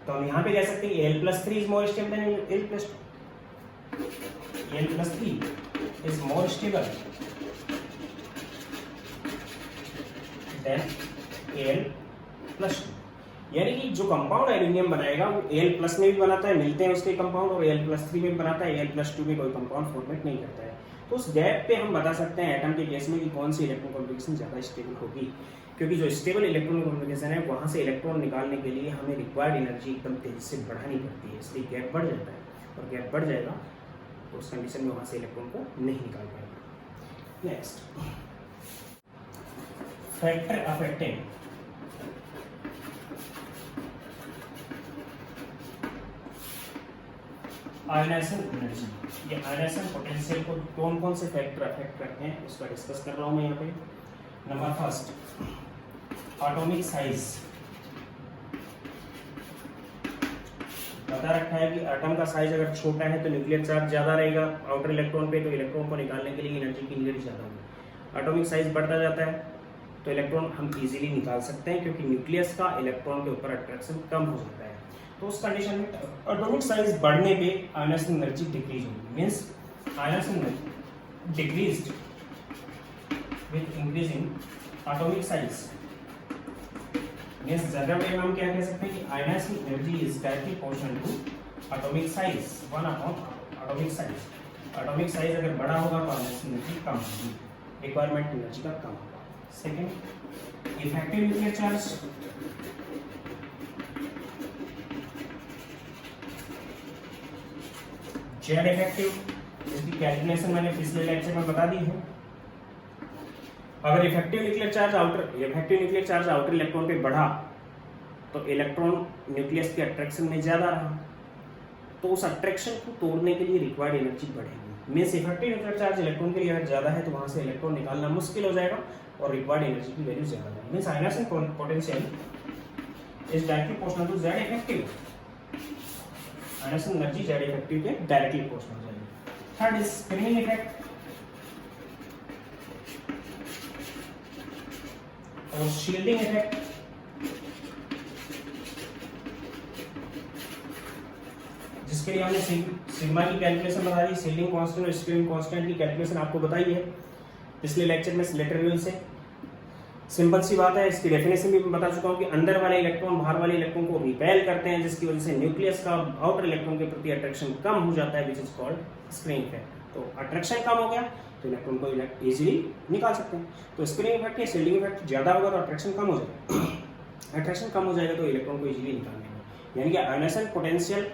Speaker 1: तो हम यहाँ पे कह सकते हैं Al+3 is more stable than Al+2। Al+3 is more stable than Al+2। यानी कि जो कंपाउंड एल्यूमिनियम बनाएगा वो Al+ में भी बनाता है, मिलते हैं उसके कंपाउंड, और Al+3 में भी बनाता है, Al+2 में कोई कंपाउंड फॉर्मेट नहीं करता है। तो उस गैप पे हम बता सकते हैं एटम के केस में कि कौन सी इलेक्ट्रॉन कॉन्फ़िगरेशन ज्यादा स्टेबल होगी, क्योंकि जो स्टेबल इलेक्ट्रॉन कॉन्फ़िगरेशन है वहां से इलेक्ट्रॉन निकालने के लिए हमें रिक्वायर्ड एनर्जी एकदम तेजी से बढ़ानी पड़ती है, इसलिए गैप बढ़ जाता है, और गैप बढ़ जाएगा तो उस कंडीशन में वहां से इलेक्ट्रॉन को नहीं निकाल पाएगा। Next, factor affecting ionisation energy, ये आयनाइजेशन पोटेंशियल को कौन कौन से फैक्टर अफेक्ट करते हैं उसका डिस्कस कर रहा हूं मैं यहाँ पे। Number first, atomic size. बता रखा है कि एटम का साइज अगर छोटा है तो न्यूक्लियर चार्ज ज्यादा रहेगा आउटर इलेक्ट्रॉन पे, तो इलेक्ट्रॉन को निकालने के लिए एनर्जी की नीड ज्यादा होगी। एटॉमिक साइज बढ़ता जाता है तो इलेक्ट्रॉन हम इजीली निकाल सकते हैं, क्योंकि न्यूक्लियस का इलेक्ट्रॉन के ऊपर अट्रैक्शन कम हो जाता है। तो उस कंडीशन में एटॉमिक साइज बढ़ने पे आयनाइजेशन एनर्जी डिक्रीज होगी, means ionisation energy decreased with increasing atomic size. Means general way में हम क्या कह सकते हैं कि ionization energy is directly proportional to atomic size 1 upon atomic size. Atomic size अगर बड़ा होगा तो आयनाइजेशन एनर्जी कम होगी, रिक्वायरमेंट एनर्जी का कम होगा। Second, effective nuclear charge, Z effective, इसकी कैलकुलेशन मैंने पिछले लेक्चर में बता दी है। अगर effective nuclear charge outer electron पे बढ़ा तो इलेक्ट्रॉन न्यूक्लियस के अट्रैक्शन में ज्यादा रहा, तो उस अट्रैक्शन को तोड़ने के लिए रिक्वायर्ड एनर्जी बढ़ेगी। Means effective nuclear charge electron के लिए अगर ज्यादा है तो वहां से इलेक्ट्रॉन निकालना मुश्किल हो जाएगा और रिक्वायर्ड एनर्जी की वैल्यू ज्यादा है। Means ionisation potential is directly proportional to Z effective. Ionisation energy Z effective के डायरेक्टली प्रोपोर्शनल हो जाएगी। थर्ड इज स्क्रीनिंग इफेक्ट और शील्डिंग इफेक्ट। जिसके लिए हमने सिग्मा की कैलकुलेशन बता दी, शील्डिंग कांस्टेंट और स्क्रीनिंग कांस्टेंट की कैलकुलेशन आपको बताई है पिछले लेक्चर में लेटरल से। सिंपल सी बात है, इसकी डेफिनेशन भी मैं बता चुका हूं कि अंदर वाले इलेक्ट्रॉन बाहर वाले इलेक्ट्रॉन को रिपेल करते हैं, जिसकी वजह से न्यूक्लियस का आउटर इलेक्ट्रॉन के प्रति अट्रैक्शन कम हो जाता है, which is called screening effect. तो अट्रैक्शन कम हो गया तो इलेक्ट्रॉन को इजीली निकाल सकते हैं। तो स्क्रीनिंग इफेक्ट या शील्डिंग इफेक्ट ज्यादा होगा तो अट्रैक्शन कम हो जाएगा, अट्रैक्शन कम हो जाएगा तो इलेक्ट्रॉन को इजीली निकाल लेंगे। यानी कि आयनाइजेशन पोटेंशियल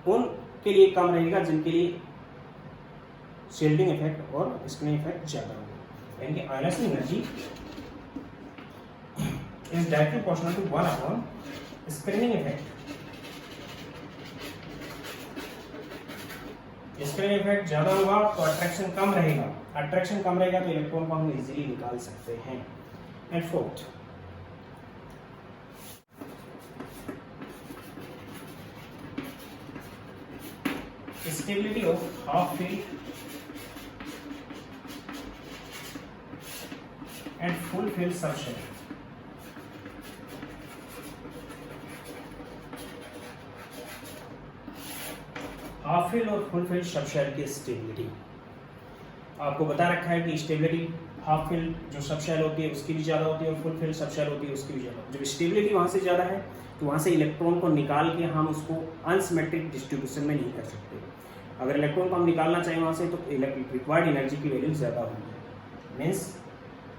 Speaker 1: उन के लिए कम रहेगा जिनके लिए शील्डिंग इफेक्ट और स्क्रीनिंग इफेक्ट ज्यादा होगा। यानी कि ionization energy is directly proportional to 1 upon screening effect. Screening effect ज्यादा होगा तो अट्रैक्शन कम रहेगा, अट्रैक्शन कम रहेगा तो इलेक्ट्रॉन को हम इजीली निकाल सकते हैं। And fourth, stability of half filled and full filled subshell। Half fill और फुल फिल सबशेल की स्टेबिलिटी आपको बता रखा है कि स्टेबिलिटी हाफ फिल जो सबशेल होती है उसकी भी ज़्यादा होती है और फुल फिल सबशेल होती है उसकी भी ज़्यादा। जब स्टेबिलिटी वहाँ से ज़्यादा है तो वहाँ से इलेक्ट्रॉन को निकाल के हम उसको अनसिमेट्रिक डिस्ट्रीब्यूशन में नहीं कर सकते। अगर इलेक्ट्रॉन को हम निकालना चाहें वहाँ से तो रिक्वायर्ड एनर्जी की वैल्यू ज़्यादा होगी। Means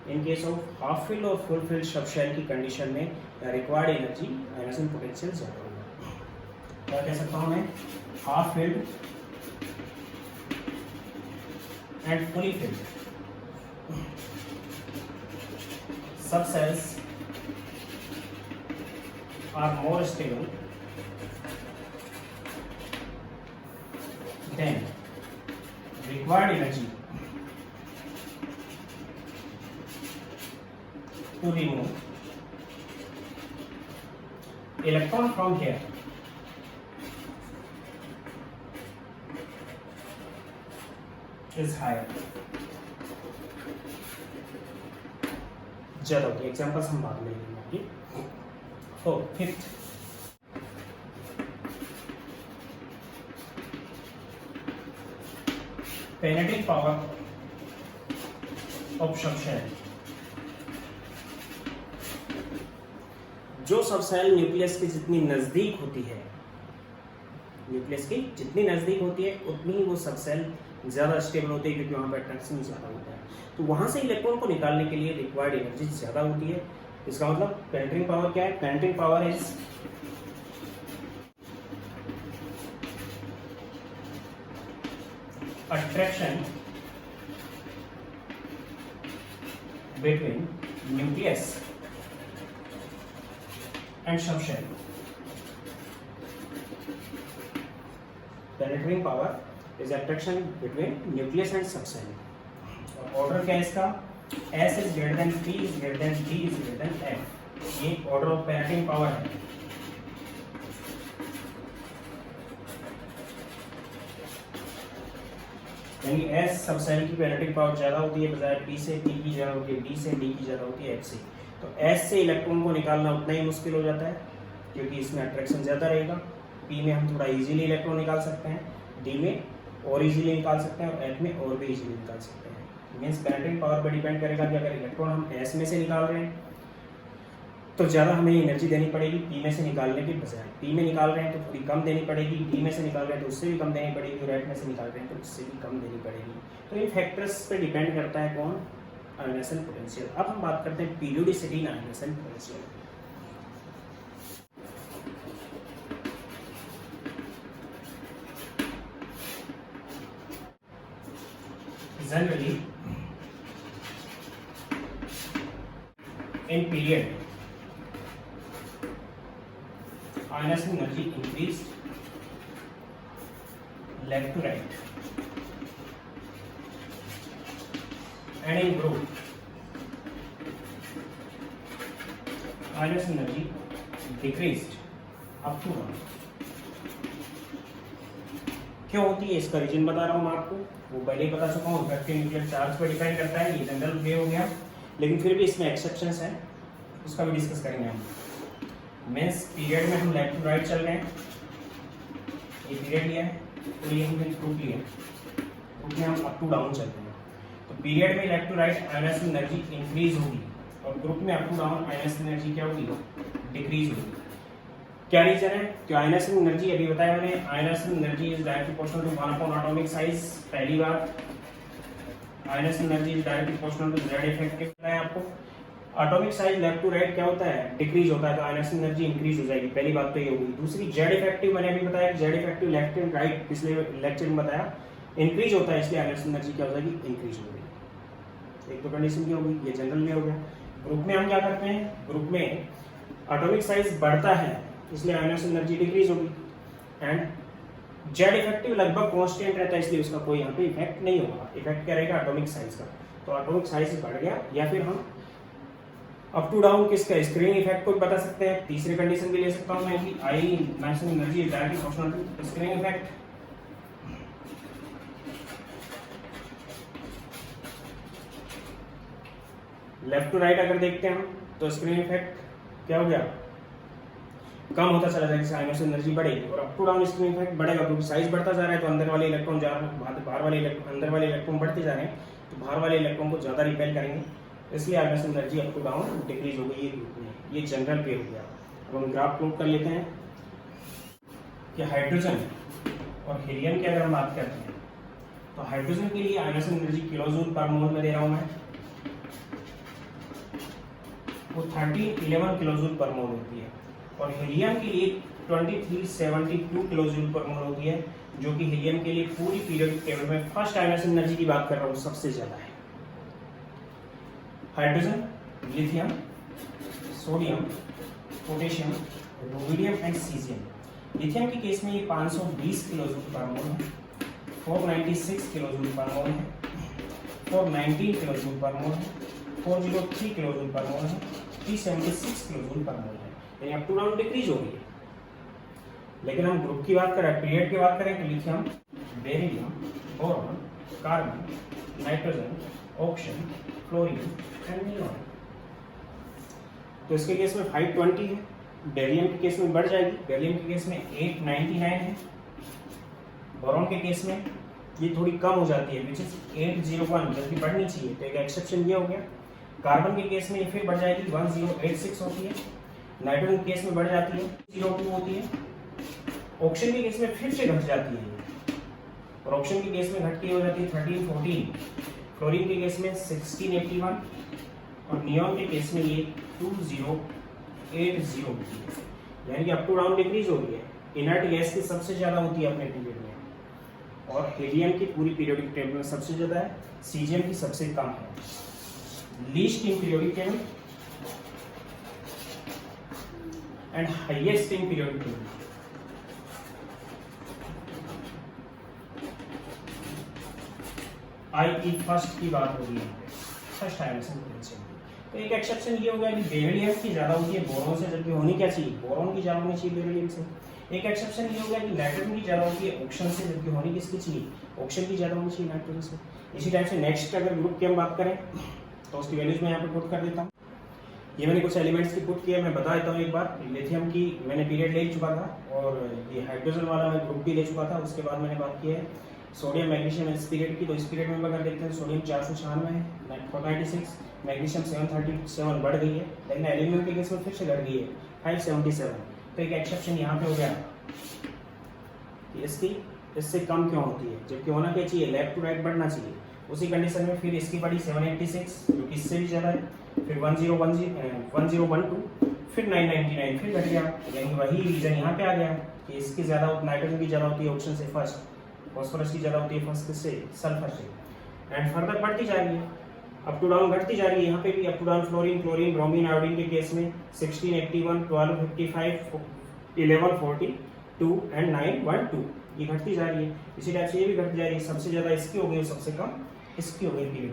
Speaker 1: in case of half fill और फुल फिल सबशेल की कंडीशन में रिक्वायर्ड एनर्जी आयनाइजेशन पोटेंशियल ज़्यादा होगा। क्या कह सकता हूँ मैं, half filled and fully filled subcells are more stable than required energy to remove electron from here is higher। ज्यादा होती है, एग्जाम्पल्स हम बाद में लेंगे। Fifth, penetrating power of subshell. जो सबशेल न्यूक्लियस के जितनी नजदीक होती है, न्यूक्लियस की जितनी नजदीक होती है उतनी ही वो सबशेल ज्यादा स्टेबल होती है, क्योंकि वहां पर अट्रैक्शन ज्यादा होता है। तो वहां से इलेक्ट्रॉन को निकालने के लिए रिक्वायर्ड एनर्जी ज्यादा होती है। इसका मतलब पेनेट्रिंग पावर क्या है, penetrating power is attraction between nucleus and subshell. Penetrating power is attraction between nucleus and subshell. Order क्या है इसका, S is greater than P is greater than D is greater than F। ये order of penetrating power है। यानी S subshell की पेनेट्रिंग power ज्यादा होती है बजाय P से, P की ज्यादा होती है D से, D की ज्यादा होती है F से। तो S से इलेक्ट्रॉन को निकालना उतना ही मुश्किल हो जाता है क्योंकि इसमें अट्रैक्शन ज्यादा रहेगा। P में हम थोड़ा इजीली इलेक्ट्रॉन निकाल सकते हैं, D में और इजीली निकाल सकते हैं और F में और भी इजीली निकाल सकते हैं। मीन्स पेनेट्रिंग पावर पर डिपेंड करेगा कि अगर इलेक्ट्रॉन हम S में से निकाल रहे हैं तो ज़्यादा हमें एनर्जी देनी पड़ेगी पी में से निकालने के बजाय। पी में निकाल रहे हैं तो थोड़ी कम देनी पड़ेगी, डी में से निकाल रहे हैं तो उससे भी कम देनी पड़ेगी, रेड में से निकाल रहे हैं तो उससे भी कम देनी पड़ेगी। तो इन फैक्टर्स पे डिपेंड करता है कौन, आयनाइजेशन पोटेंशियल। अब हम बात करते हैं periodicity in ionization potential. Generally in period ionization energy increased left to right and in group ionization energy decreased up to 1। क्यों होती है इसका रीजन बता रहा हूँ मैं आपको, वो पहले ही बता चुका हूँ, इफेक्टिव न्यूक्लियर चार्ज पर डिपेंड करता है, ये जनरल वे हो गया, लेकिन फिर भी इसमें एक्सेप्शंस हैं, उसका भी डिस्कस करेंगे हम। मीन्स पीरियड में हम लेफ्ट टू राइट चल रहे हैं, ये पीरियड लिया है और ये हमने ग्रुप लिया है, ग्रुप में हम अप टू डाउन चल रहे हैं। तो पीरियड में left to right ionization energy increase होगी और ग्रुप में up to down ionization energy क्या होगी, डिक्रीज होगी। क्या रीजन है, तो आयनाइजेशन एनर्जी अभी बताया मैंने, ionization energy is directly proportional to 1 upon atomic size. पहली बार ionization energy is directly proportional to Z effective है आपको। Atomic size left to right क्या होता है, डिक्रीज होता है, तो आयनाइजेशन एनर्जी इंक्रीज हो जाएगी। पहली बात तो ये होगी। दूसरी जेड इफेक्टिव, मैंने अभी बताया Z effective left and right पिछले लेक्चर में बताया इंक्रीज होता है, इसलिए आयनाइजेशन एनर्जी क्या हो जाएगी, इंक्रीज हो गई। एक तो कंडीशन क्या होगी, ये जनरल में हो गया। ग्रुप में हम क्या करते हैं, ग्रुप में एटॉमिक साइज बढ़ता है इसलिए आयनाइजेशन एनर्जी डिक्रीज होगी एंड जेड इफेक्टिव लगभग कांस्टेंट रहता है, इसलिए उसका कोई यहाँ पे इफेक्ट नहीं होगा। इफेक्ट क्या रहेगा, एटॉमिक साइज का। तो एटॉमिक साइज बढ़ गया, या फिर हम अप टू डाउन किसका, स्क्रीन इफेक्ट को भी बता सकते हैं। तीसरी कंडीशन भी ले सकता हूं मैं कि ionization energy is directly proportional to screen effect. Left to right अगर देखते हैं हम तो स्क्रीन इफेक्ट क्या हो गया, कम होता चला जाएगा, जैसे आयनाइजेशन एनर्जी बढ़ेगी। और up to down screen effect बढ़ेगा क्योंकि साइज बढ़ता जा रहा है, तो अंदर वाले इलेक्ट्रॉन जा रहे हैं, बाहर वाले अंदर वाले इलेक्ट्रॉन बढ़ते जा रहे हैं, तो बाहर वाले इलेक्ट्रॉन को ज्यादा रिपेल करेंगे, इसलिए ionization energy up to down decrease हो गई। ये जनरल पे हो गया। अब हम ग्राफ प्लॉट कर लेते हैं कि हाइड्रोजन और हीलियम की अगर हम बात करते हैं तो हाइड्रोजन के लिए आयनाइजेशन एनर्जी किलोजूल पर मोल में दे रहा हूं मैं, वो 1311 किलोजूल पर मोल होती है। और हीलियम के लिए 2372 किलोजूल पर मोल होती है, जो कि हीलियम के लिए पूरी पीरियोडिक टेबल में फर्स्ट आयनाइजेशन एनर्जी की बात कर रहा हूँ, सबसे ज्यादा है। Hydrogen, lithium, sodium, potassium, rubidium and caesium. Lithium के केस में ये 520 किलोजूल पर मोल है, 496 किलोजूल पर मोल है, 419 किलोजूल पर मोल है, 403 किलोजूल पर मोल है, 376 किलोजूल पर मोल है। यानी अप टू डाउन डिक्रीज हो गई है। लेकिन हम ग्रुप की बात करें, पीरियड की बात करें तो lithium, beryllium, boron, carbon, nitrogen, oxygen, fluorine and neon. तो इसके केस में 520 है, बेरिलियम के केस में बढ़ जाएगी, बेरिलियम के केस में 899 है, बोरॉन के केस में ये थोड़ी कम हो जाती है, विच इज 801, जबकि बढ़नी चाहिए, तो एक एक्सेप्शन ये हो गया। कार्बन के केस में ये फिर बढ़ जाएगी, 1086 होती है, नाइट्रोजन के केस में बढ़ जाती है, 02 होती है, ऑक्सीजन के केस में फिर से घट जाती है, और ऑक्सीजन के केस में घट के हो जाती है 1314, फ्लोरीन के केस में 1681 और नियॉन के केस में ये 2080 होती है। यानी कि अप टू डाउन डिक्रीज हो रही है। इनर्ट गैस की सबसे ज्यादा होती है अपने पीरियड में, और हीलियम की पूरी पीरियोडिक टेबल में सबसे ज्यादा है, सीजियम की सबसे कम है। Least in periodic table and highest in periodic table. I first की बात हो रही है, फर्स्ट आयनाइजेशन पोटेंशियल। तो एक एक्सेप्शन ये हो गया कि बेरिलियम की ज्यादा होती है बोरॉन से, जबकि होनी क्या चाहिए, बोरॉन की ज्यादा होनी चाहिए बेरिलियम से। एक एक्सेप्शन ये हो गया कि नाइट्रोजन की ज्यादा होती है ऑक्सीजन से, जबकि होनी किसकी चाहिए, ऑक्सीजन की ज्यादा होनी चाहिए नाइट्रोजन से। इसी टाइप से नेक्स्ट अगर ग्रुप की हम बात करें तो उसकी वैल्यूज मैं यहाँ पे पुट कर देता हूँ। ये मैंने कुछ एलिमेंट्स की पुट किया, मैं बता देता हूँ एक बार। लिथियम की मैंने पीरियड ले चुका था, और ये हाइड्रोजन वाला मैं ग्रुप भी ले चुका था। उसके बाद मैंने बात की है सोडियम मैग्नीशियम इस पीरियड की, तो इस पीरियड में अगर देखते हैं सोडियम 496 है, 496, मैग्नीशियम 737 बढ़ गई है, लेकिन एल्यूमिनियम के केस में फिर से बढ़ गई है 577। तो एक एक्सेप्शन यहाँ पे हो गया कि इसकी इससे कम क्यों होती है, जबकि होना क्या चाहिए, लेफ्ट टू राइट बढ़ना चाहिए। उसी कंडीशन में फिर इसकी बढ़ी 786 जो कि इससे भी ज़्यादा है, फिर 1012, फिर 999, फिर घट गया। यानी वही रीज़न यहाँ पे आ गया कि इसकी ज़्यादा नाइट्रोजन की ज़्यादा होती है ऑप्शन से फर्स्ट, फॉस्फोरस की ज़्यादा होती है फर्स्ट से, सल्फर से, एंड फर्दर बढ़ती जा रही है, अप टू डाउन घटती जा रही है। यहाँ पे भी up to down fluorine, chlorine, bromine, iodine के केस में 1681, 1255, 1142 एंड 912 ये घटती जा रही है। इसी टाइप से ये भी घटती जा रही है, सबसे ज़्यादा इसकी हो गई और सबसे कम इसकी हो गई पीरियड।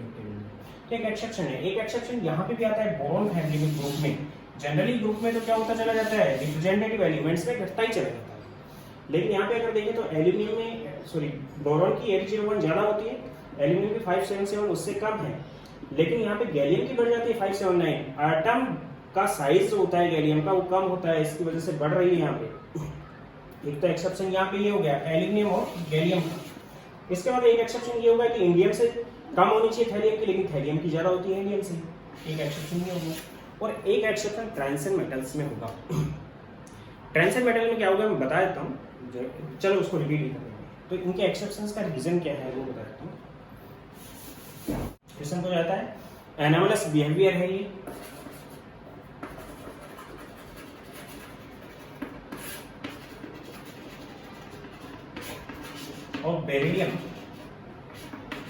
Speaker 1: तो एक एक्सेप्शन है। एक एक्सेप्शन यहाँ पे भी आता है बोरॉन फैमिली में ग्रुप में। जनरली ग्रुप में तो क्या होता चला जाता है, रिप्रेजेंटेटिव एलिमेंट्स में घटता ही चला जाता है, लेकिन यहाँ पे अगर देखें तो एल्यूमिनियम में बोरॉन की 801 ज़्यादा होती है, एल्यूमिनियम की 577 उससे कम है, लेकिन यहाँ पे गैलियम की बढ़ जाती है 579। एटम का साइज जो होता है गैलियम का वो कम होता है, इसकी वजह से बढ़ रही है यहाँ पे। एक तो एक्सेप्शन यहाँ पे ये हो गया एल्यूमिनियम और गैलियम का। इसके बाद एक एक्सेप्शन ये होगा कि इंडियम से कम होनी चाहिए थैलियम की, लेकिन थैलियम की ज़्यादा होती है इंडियम से, एक एक्सेप्शन ये होगा। और एक एक्सेप्शन ट्रांजिशन मेटल्स में होगा। ट्रांजिशन मेटल में क्या होगा मैं बता देता हूँ, चलो उसको रिपीट ही करेंगे। तो इनके एक्सेप्शंस का रीजन क्या है वो बता देता हूँ। क्वेश्चन तो जाता है एनोमलस बिहेवियर है ये, और बेरिलियम,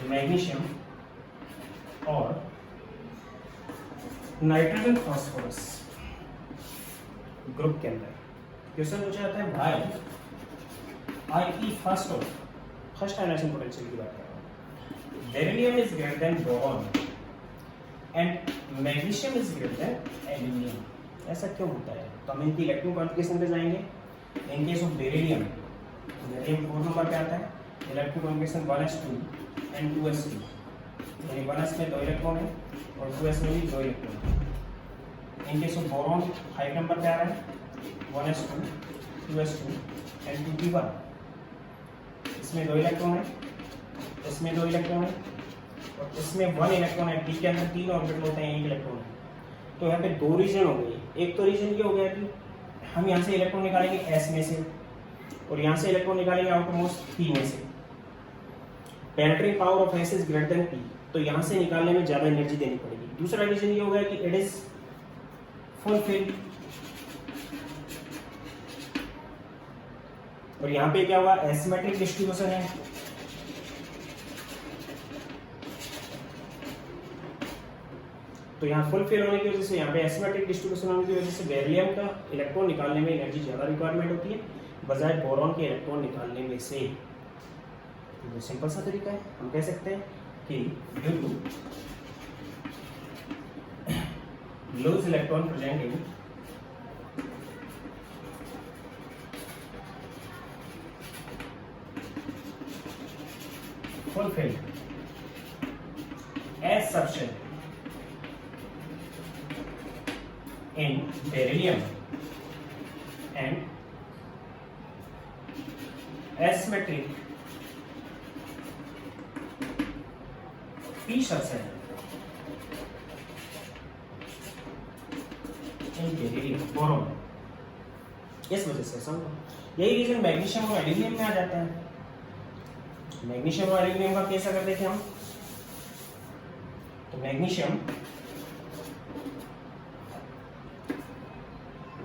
Speaker 1: मैग्नीशियम और नाइट्रोजन फास्फोरस ग्रुप के अंदर। क्वेश्चन पूछा जाता है भाई आई फर्स्ट आयनाइजेशन पोटेंशियल की बात कर रहा हूँ। Beryllium is greater then boron and magnesium is greater then aluminium. ऐसा क्यों होता है? तो हम इनकी इलेक्ट्रॉन कॉन्फिगरेशन पे जाएंगे। इन केस ऑफ बेरिलियम 4 नंबर पे आता है, electron configuration 1s2 and 2s2, यानी 1s में 2 इलेक्ट्रॉन है और 2s में भी 2 इलेक्ट्रॉन है। इन केस ऑफ बोरॉन 5 नंबर पे आ रहा है, 1s2, 2s2 एंड 2p1। इसमें 2 इलेक्ट्रॉन है, इसमें 2 इलेक्ट्रॉन है और इसमें 1 इलेक्ट्रॉन है। p के अंदर 3 ऑर्बिटल होते हैं, 1 इलेक्ट्रॉन है। तो यहाँ पे 2 रीजन हो गए। एक तो रीजन ये हो गया कि हम यहाँ से इलेक्ट्रॉन निकालेंगे s में से और यहाँ से इलेक्ट्रॉन निकालेंगे आउटमोस्ट p में से। Penetrating power of s is greater than p, तो यहाँ से निकालने में ज्यादा एनर्जी देनी पड़ेगी। दूसरा रीजन ये होगा कि इट इज फुलफिल्ड, और यहाँ पे क्या हुआ, एसिमेट्रिक डिस्ट्रीब्यूशन है। तो यहाँ फुलफिल होने की वजह से, यहाँ पे एसिमेट्रिक डिस्ट्रीब्यूशन होने की वजह से बेरिलियम का इलेक्ट्रॉन निकालने में एनर्जी ज्यादा रिक्वायरमेंट होती है बजाय बोरॉन के इलेक्ट्रॉन निकालने में से। तो सिंपल सा तरीका है, हम कह सकते हैं कि due to loose electron present in fulfilled as substance in beryllium and asymmetric p substance in beryllium boron। इस वजह से समझो, यही रीजन मैग्नीशियम और एल्यूमिनियम में आ जाता है। मैग्नीशियम और एल्यूमिनियम का केस अगर देखें हम, तो मैग्नीशियम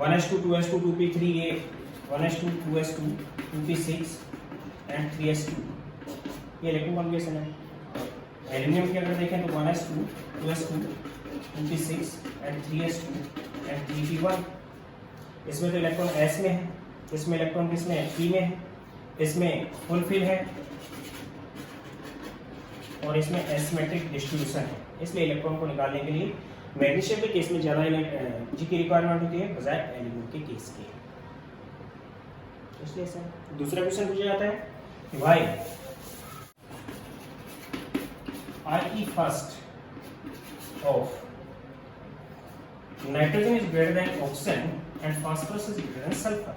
Speaker 1: 1s2 2s2 2p3 ये 1s2 2s2 2p6 and 3s2 ये इलेक्ट्रॉन कॉन्फिगरेशन है। एल्यूमिनियम की अगर देखें तो 1s2 2s2 2p6 and 3s2 and 3p1। इसमें तो इलेक्ट्रॉन s में है, इसमें इलेक्ट्रॉन किसमें है, p में है, इसमें फुलफिल है और इसमें एसिमेट्रिक डिस्ट्रीब्यूशन है। इसलिए इलेक्ट्रॉन को निकालने के लिए मैग्नीशियम के केस में ज्यादा एनर्जी की रिक्वायरमेंट होती है बजाय एल्यूमिनियम के केस के। इसलिए सर दूसरा क्वेश्चन पूछा जाता है कि why I first of nitrogen is greater then oxygen and phosphorus is greater then sulphur.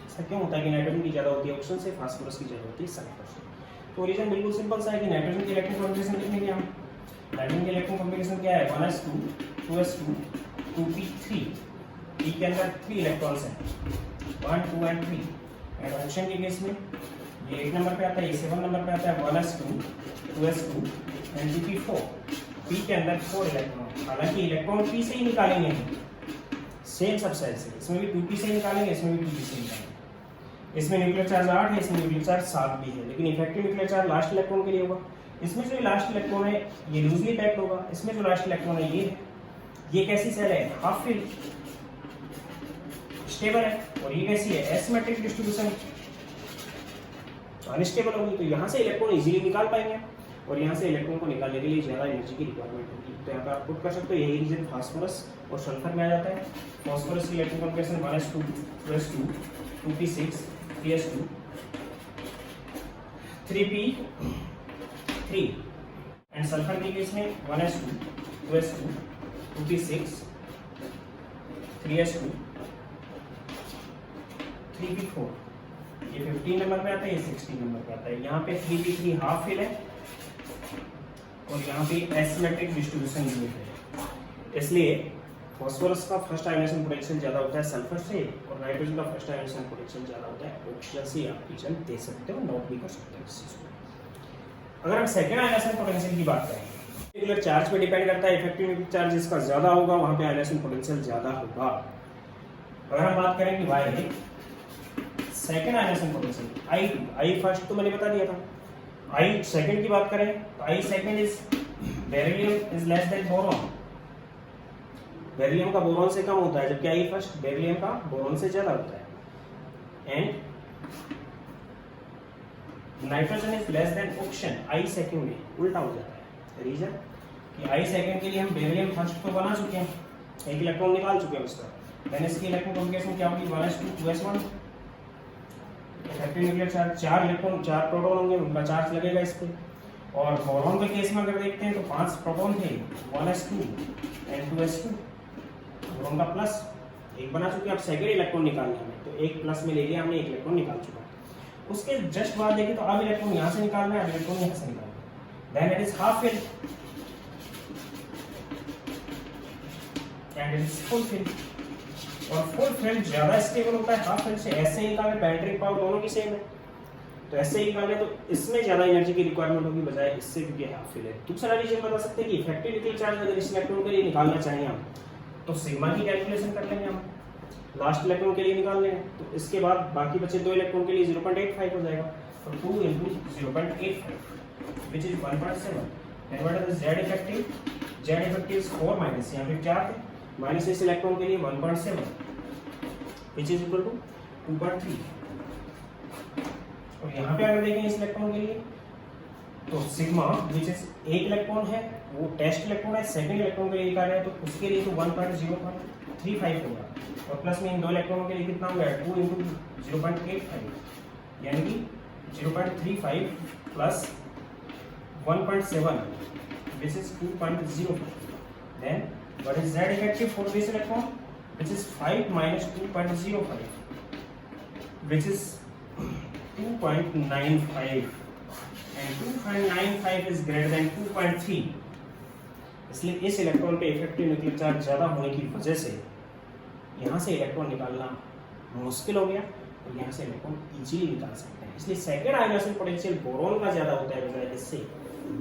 Speaker 1: ऐसा क्यों होता है कि नाइट्रोजन की ज्यादा होती है ऑक्सीजन से, फास्फोरस की ज्यादा होती है सल्फर से? तो रीजन बिल्कुल सिंपल सा है कि नाइट्रोजन की इलेक्ट्रॉन कॉन्फ़िगरेशन लिखेंगे हम। नाइट्रोजन की इलेक्ट्रॉन कॉन्फ़िगरेशन क्या है, 1s2 2s2 2p3। p के अंदर 3 इलेक्ट्रॉन्स हैं, 1 2 एंड 3। एंड ऑक्सीजन के केस में ये 8 नंबर पे आता है, ये 7 नंबर पे आता है, 1s2 2s2 and 2p4। p के अंदर 4 इलेक्ट्रॉन, हालांकि इलेक्ट्रॉन p से ही निकालेंगे हम, सेम सबसेट से। इसमें भी 2p से निकालेंगे, इसमें भी 2p से निकालेंगे। इसमें न्यूक्लियर चार्ज 8 है, इसमें न्यूक्लियर चार्ज 7 भी है, लेकिन effective nuclear charge last electron के लिए होगा। इसमें जो लास्ट इलेक्ट्रॉन है ये लूजली पैक्ड होगा, इसमें जो लास्ट इलेक्ट्रॉन है ये कैसी सेल है, हाफ फिल स्टेबल है, और ये कैसी है, एसिमेट्रिक डिस्ट्रीब्यूशन, अनस्टेबल होगी। तो यहाँ से इलेक्ट्रॉन इजीली निकाल पाएंगे, और यहाँ से इलेक्ट्रॉन को निकालने के लिए ज़्यादा एनर्जी की रिक्वायरमेंट होगी। तो यहाँ पर आप पुट कर सकते हो, यही रीजन फास्फोरस और सल्फर में आ जाता है। फास्फोरस की electron configuration 1s2 2s2 2p6 3s2 3p3, and sulphur के केस में 1s2 2s2 2p6 3s2 3p4। ये 15 नंबर पे आता है, ये 16 नंबर पे आता है। यहाँ पे 3p3 हाफ फिल है, और यहाँ पे एसिमेट्रिक डिस्ट्रीब्यूशन यूनिट है। इसलिए फास्फोरस का फर्स्ट आयनाइजेशन पोटेंशियल ज़्यादा होता है सल्फर से, और नाइट्रोजन का फर्स्ट आयनाइजेशन पोटेंशियल ज़्यादा होता है ऑक्सीजन से। आप रीजन दे सकते हो, नोट भी कर सकते हो इस चीज़ को। अगर हम सेकेंड आयनाइजेशन पोटेंशियल की बात करें, न्यूक्लियर चार्ज पे डिपेंड करता है। इफेक्टिव न्यूक्लियर चार्ज जिसका ज़्यादा होगा वहाँ पे आयनाइजेशन पोटेंशियल ज़्यादा होगा। अगर हम बात करें कि why second ionization potential I first तो मैंने बता दिया था। आई सेकेंड की बात करें तो I second is beryllium is less than boron. Beryllium का बोरॉन से कम होता है, जबकि आई फर्स्ट बेरिलियम का बोरॉन से ज्यादा होता है। And nitrogen is less than oxygen, I second में उल्टा हो जाता है। रीजन कि आई सेकेंड के लिए हम बेरिलियम फर्स्ट तो बना चुके हैं, एक इलेक्ट्रॉन निकाल चुके हैं उसका। देन इसकी इलेक्ट्रॉन कॉन्फ़िगरेशन क्या होगी, 1s2 2s1। Effective nuclear charge 4 electron 4 proton होंगे, उनका चार्ज लगेगा इस पे। और बोरॉन के केस में अगर देखते हैं तो 5 प्रोटॉन थे, 1s2 एंड 2s2। बोरॉन का प्लस एक बना चुके, अब सेकेंड इलेक्ट्रॉन निकालना है तो एक प्लस में ले लिया हमने, एक इलेक्ट्रॉन निकाल चुका। उसके जस्ट बाद देखें तो अब इलेक्ट्रॉन यहाँ से निकालना है, अब इलेक्ट्रॉन यहाँ से निकालना है। Then it is half fill and it is full fill. और फुल फिल ज्यादा स्टेबल होता है हाफ फिल से। ऐसे ही निकाले, बैटरी पावर दोनों की सेम है, तो ऐसे ही निकाले तो इसमें ज्यादा एनर्जी की रिक्वायरमेंट होगी बजाय इससे, क्योंकि हाफ फिल है। दूसरा रीजन बता सकते हैं कि इफेक्टिव न्यूक्लियर चार्ज अगर इस इलेक्ट्रॉन के लिए निकालना चाहें हम तो सिग्मा की कैलकुलेशन कर लेंगे हम, लास्ट इलेक्ट्रॉन के लिए निकाल लेंगे। तो इसके बाद बाकी बचे 2 इलेक्ट्रॉन के लिए 0.85 हो जाएगा, तो 2 into 0.85 which is 1.7। then what is z effective? z effective is 4 minus, यहाँ पे 4 थे, माइनस इस इलेक्ट्रॉन के लिए 1.7 which is equal to 2.3। और यहाँ पे अगर देखें इस इलेक्ट्रॉन के लिए तो सिग्मा विच इज एक इलेक्ट्रॉन है, वो टेस्ट इलेक्ट्रॉन है, सेकंड इलेक्ट्रॉन के लिए निकाल रहे हैं तो उसके लिए तो 1.035 होगा, और प्लस में इन 2 इलेक्ट्रॉनों के लिए कितना होगा, 2 into 0.85 यानी कि 0.35 plus 1.7 which is 2.05। then what is z effective for this electron, which is 5 minus 2.05 which is 2.95, and 2.95 is greater than 2.3। इसलिए इस इलेक्ट्रॉन पे इफेक्टिव न्यूक्लियर चार्ज ज्यादा होने की वजह से यहाँ से इलेक्ट्रॉन निकालना मुश्किल हो गया, और यहाँ से इलेक्ट्रॉन इजीली निकाल सकते हैं। इसलिए सेकेंड आयनाइजेशन पोटेंशियल बोरॉन का ज्यादा होता है बजाय इससे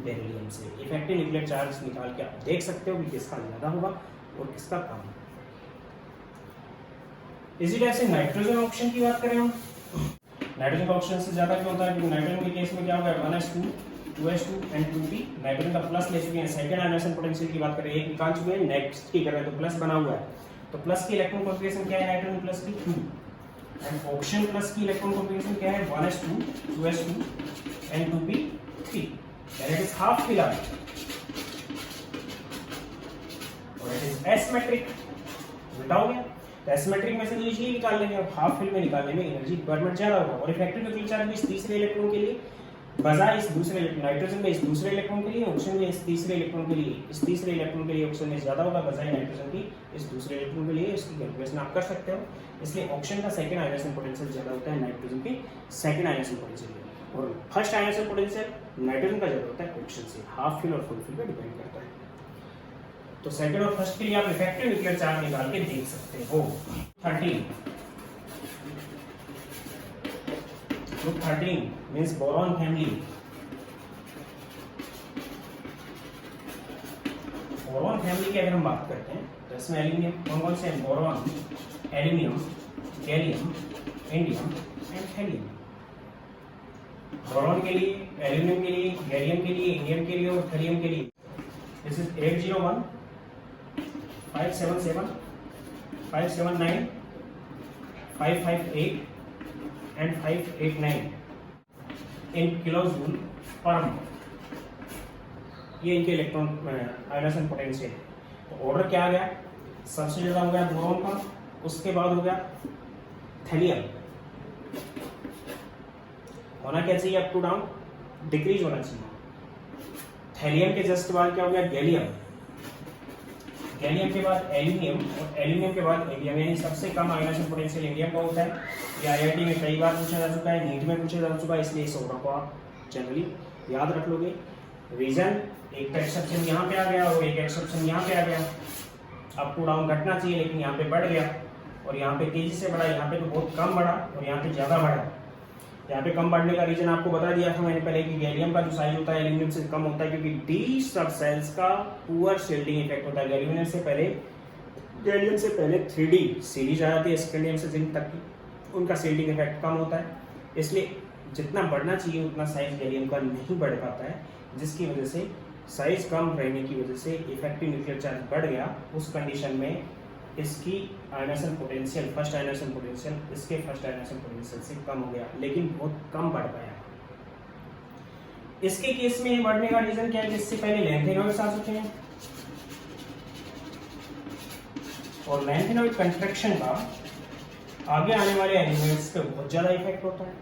Speaker 1: बेरिलियम से। इफेक्टिव न्यूक्लियर चार्ज निकाल के आप देख सकते हो कि किसका ज्यादा होगा और किसका कम। इसी तरह से नाइट्रोजन ऑक्सीजन की बात करें हम, नाइट्रोजन का ऑक्सीजन से ज्यादा क्यों होता है, क्योंकि नाइट्रोजन के केस में क्या होगा, 1s2 2s2 and 2p। Nitrogen का प्लस ले चुके हैं, सेकंड आयनाइजेशन पोटेंशियल की बात करें एक निकाल चुके हैं, नेक्स्ट की करें तो प्लस बना हुआ है, तो प्लस की इलेक्ट्रॉन कॉन्फ़िगरेशन क्या है, नाइट्रोजन प्लस की 2, एंड ऑक्सीजन प्लस की इलेक्ट्रॉन कॉन्फ़िगरेशन क्या है, 1s2 2s2 and 2p3। That is half fill और इट इज एसिमेट्रिक। उल्टा हो गया, तो एसिमेट्रिक में से तो इजीली निकाल लेंगे, और हाफ फिल में निकालने में एनर्जी रिक्वायरमेंट ज्यादा होगा। और इफेक्टिव न्यूक्लियर चार्ज में इस तीसरे इलेक्ट्रॉन के लिए बजाय इस दूसरे नाइट्रोजन में इस दूसरे इलेक्ट्रॉन के लिए, ऑक्सीजन में इस तीसरे इलेक्ट्रॉन के लिए, इस तीसरे इलेक्ट्रॉन के लिए ऑक्सीजन में ज्यादा होगा बजाय नाइट्रोजन की इस दूसरे इलेक्ट्रॉन के लिए। इसकी कैलकुलेशन आप कर सकते हो। इसलिए ऑक्सीजन का सेकंड आयनाइजेशन पोटेंशियल ज्यादा होता है नाइट्रोजन की सेकंड आयनाइजेशन पोटेंशियल। और फर्स्ट आयनाइजेशन पोटेंशियल नाइट्रोजन का जब होता है ऑक्सीजन से, हाफ फिल और फुल फिल पे डिपेंड करता है। तो सेकंड और फर्स्ट के लिए आप इफेक्टिव न्यूक्लियर चार्ज निकाल के देख सकते हो। 13 group 13 means boron family. Boron family की अगर हम बात करते हैं तो इसमें एल्यूमिनियम कौन कौन से हैं? Boron, aluminium, gallium, indium and helium. Boron के लिए, एल्यूमिनियम के लिए, गैलियम के लिए, इंडियम के लिए और हेलियम के लिए this is 801, 577, 579, 558 and 589 in kilojoule पर मोल। ये इनके इलेक्ट्रॉन आयनाइजेशन पोटेंशियल। तो ऑर्डर क्या आ गया? सबसे ज्यादा हो गया बोरॉन का, उसके बाद हो गया थैलियम। होना क्या चाहिए? अप टू डाउन डिक्रीज होना चाहिए। थैलियम के जस्ट बाद क्या हो गया? गैलियम। गैलियम के बाद एल्यूमिनियम और एल्यूमिनियम के बाद इंडियम, यानी सबसे कम आयनाइजेशन पोटेंशियल इंडियम का होता है। ये आईआईटी में कई बार पूछा जा चुका है, नीट में पूछा जा चुका है, इसलिए इस ऑर्डर को आप जनरली याद रख लोगे। रीजन एक का एक्सेप्शन यहाँ पे आ गया और एक एक्सेप्शन यहाँ पे आ गया। अप टू डाउन घटना चाहिए लेकिन यहाँ पे बढ़ गया और यहाँ पे तेजी से बढ़ा, यहाँ पे तो बहुत कम बढ़ा और यहाँ पे ज्यादा बढ़ा। यहाँ पे कम बढ़ने का रीजन आपको बता दिया था मैंने पहले कि गैलियम का जो साइज होता है एल्यूमिनियम से कम होता है, क्योंकि डी सब सेल्स का पुअर शील्डिंग इफेक्ट होता है। गैलियम से पहले 3D सीरीज आ जाती है स्कैंडियम से जिंक तक की, उनका शील्डिंग इफेक्ट कम होता है, इसलिए जितना बढ़ना चाहिए उतना साइज गैलियम का नहीं बढ़ पाता है, जिसकी वजह से साइज कम रहने की वजह से इफेक्टिव न्यूक्लियर चार्ज बढ़ गया। उस कंडीशन में इसकी ionization potential, first ionization potential इसके फर्स्ट आयनाइजेशन पोटेंशियल से कम हो गया, लेकिन बहुत कम बढ़ पाया। इसके केस में बढ़ने का रीजन क्या है? इससे पहले लैंथेनॉइड्स आ चुके हैं और लैंथेनॉइड कंट्रैक्शन का आगे आने वाले एलिमेंट्स पे बहुत ज्यादा इफेक्ट होता है,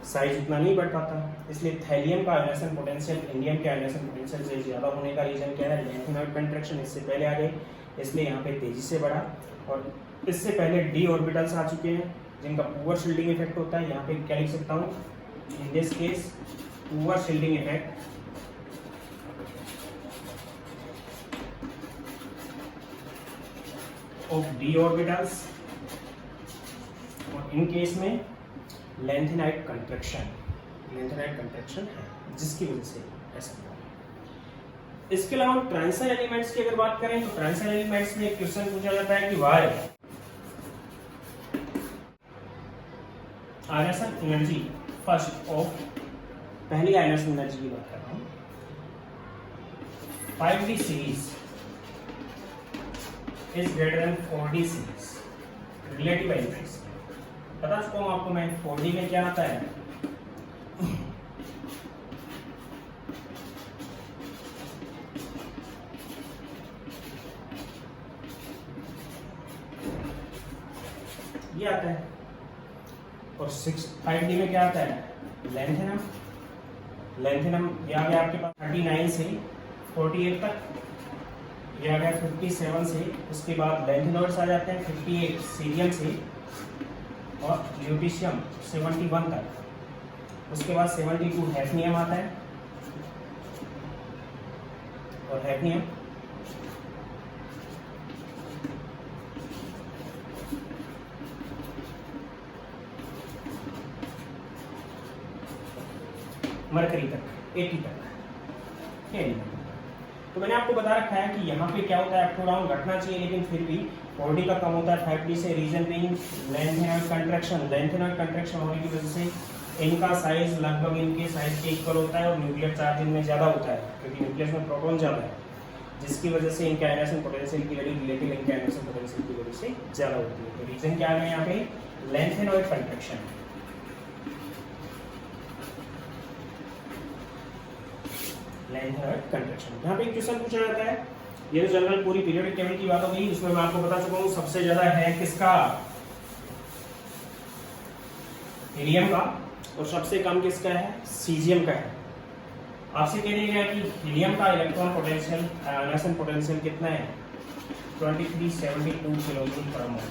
Speaker 1: साइज उतना नहीं बढ़ पाता। इसलिए थैलियम का आयनाइजेशन पोटेंशियल इंडियम के आयनाइजेशन पोटेंशियल से ज्यादा होने का रीजन क्या है? लैंथेनॉइड कंट्रैक्शन इससे पहले आ गए, इसलिए यहाँ पे तेजी से बढ़ा। और इससे पहले डी ऑर्बिटल्स आ चुके हैं जिनका पुअर शील्डिंग इफेक्ट होता है। यहाँ पे क्या लिख सकता हूँ? In this case poor shielding effect of D orbitals, और इन केस में लैंथेनाइड कंट्रैक्शन है, जिसकी वजह से ऐसा हुआ। इसके अलावा ट्रांजिशन एलिमेंट्स की अगर बात करें तो ट्रांजिशन एलिमेंट्स में एक क्वेश्चन पूछा जाता है कि why ionization energy first of, पहली आयनाइजेशन एनर्जी की बात कर रहा हूं, 5D series is greater than 4D series relative elements. बता चुका हूं आपको मैं 4D में क्या आता है। ये आता है और 5D में क्या आता है? लैंथेनम। ये आ गया आपके पास 39 से 48 तक, ये आ गया 57 से, उसके बाद लैंथेनॉइड्स आ जाते हैं 58 सीरियम से, और ल्यूटीशियम 71 तक, उसके बाद 72 हैफनियम आता है, और हैफनियम मरकरी तक 80 तक। तो मैंने आपको बता रखा है कि यहाँ पे क्या होता है, अप टू डाउन घटना चाहिए लेकिन फिर भी 4D का कम होता है 5D से। रीजन बीइंग लैंथेनॉइड कंट्रैक्शन होने की वजह से इनका साइज लगभग इनके साइज के इक्वल होता है और न्यूक्लियर चार्ज इनमें ज़्यादा होता है, क्योंकि न्यूक्लियस में प्रोटॉन ज़्यादा है, जिसकी वजह से इनके आयनाइजेशन पोटेंशियल की वैल्यू रिलेटिव इनके आयनाइजेशन पोटेंशियल की वजह से ज़्यादा होती है। तो रीजन क्या है यहाँ पे? Lanthanoid contraction. यहाँ पे एक क्वेश्चन पूछा जाता है, ये तो जनरल पूरी पीरियोडिक टेबल की बात हो गई, उसमें मैं आपको बता चुका हूँ सबसे ज्यादा है किसका? हीलियम का, और सबसे कम किसका है? सीजियम का है। आपसे कह दिया गया कि हीलियम का इलेक्ट्रॉन पोटेंशियल, आयनाइजेशन पोटेंशियल कितना है? 2372 किलोजूल पर मोल,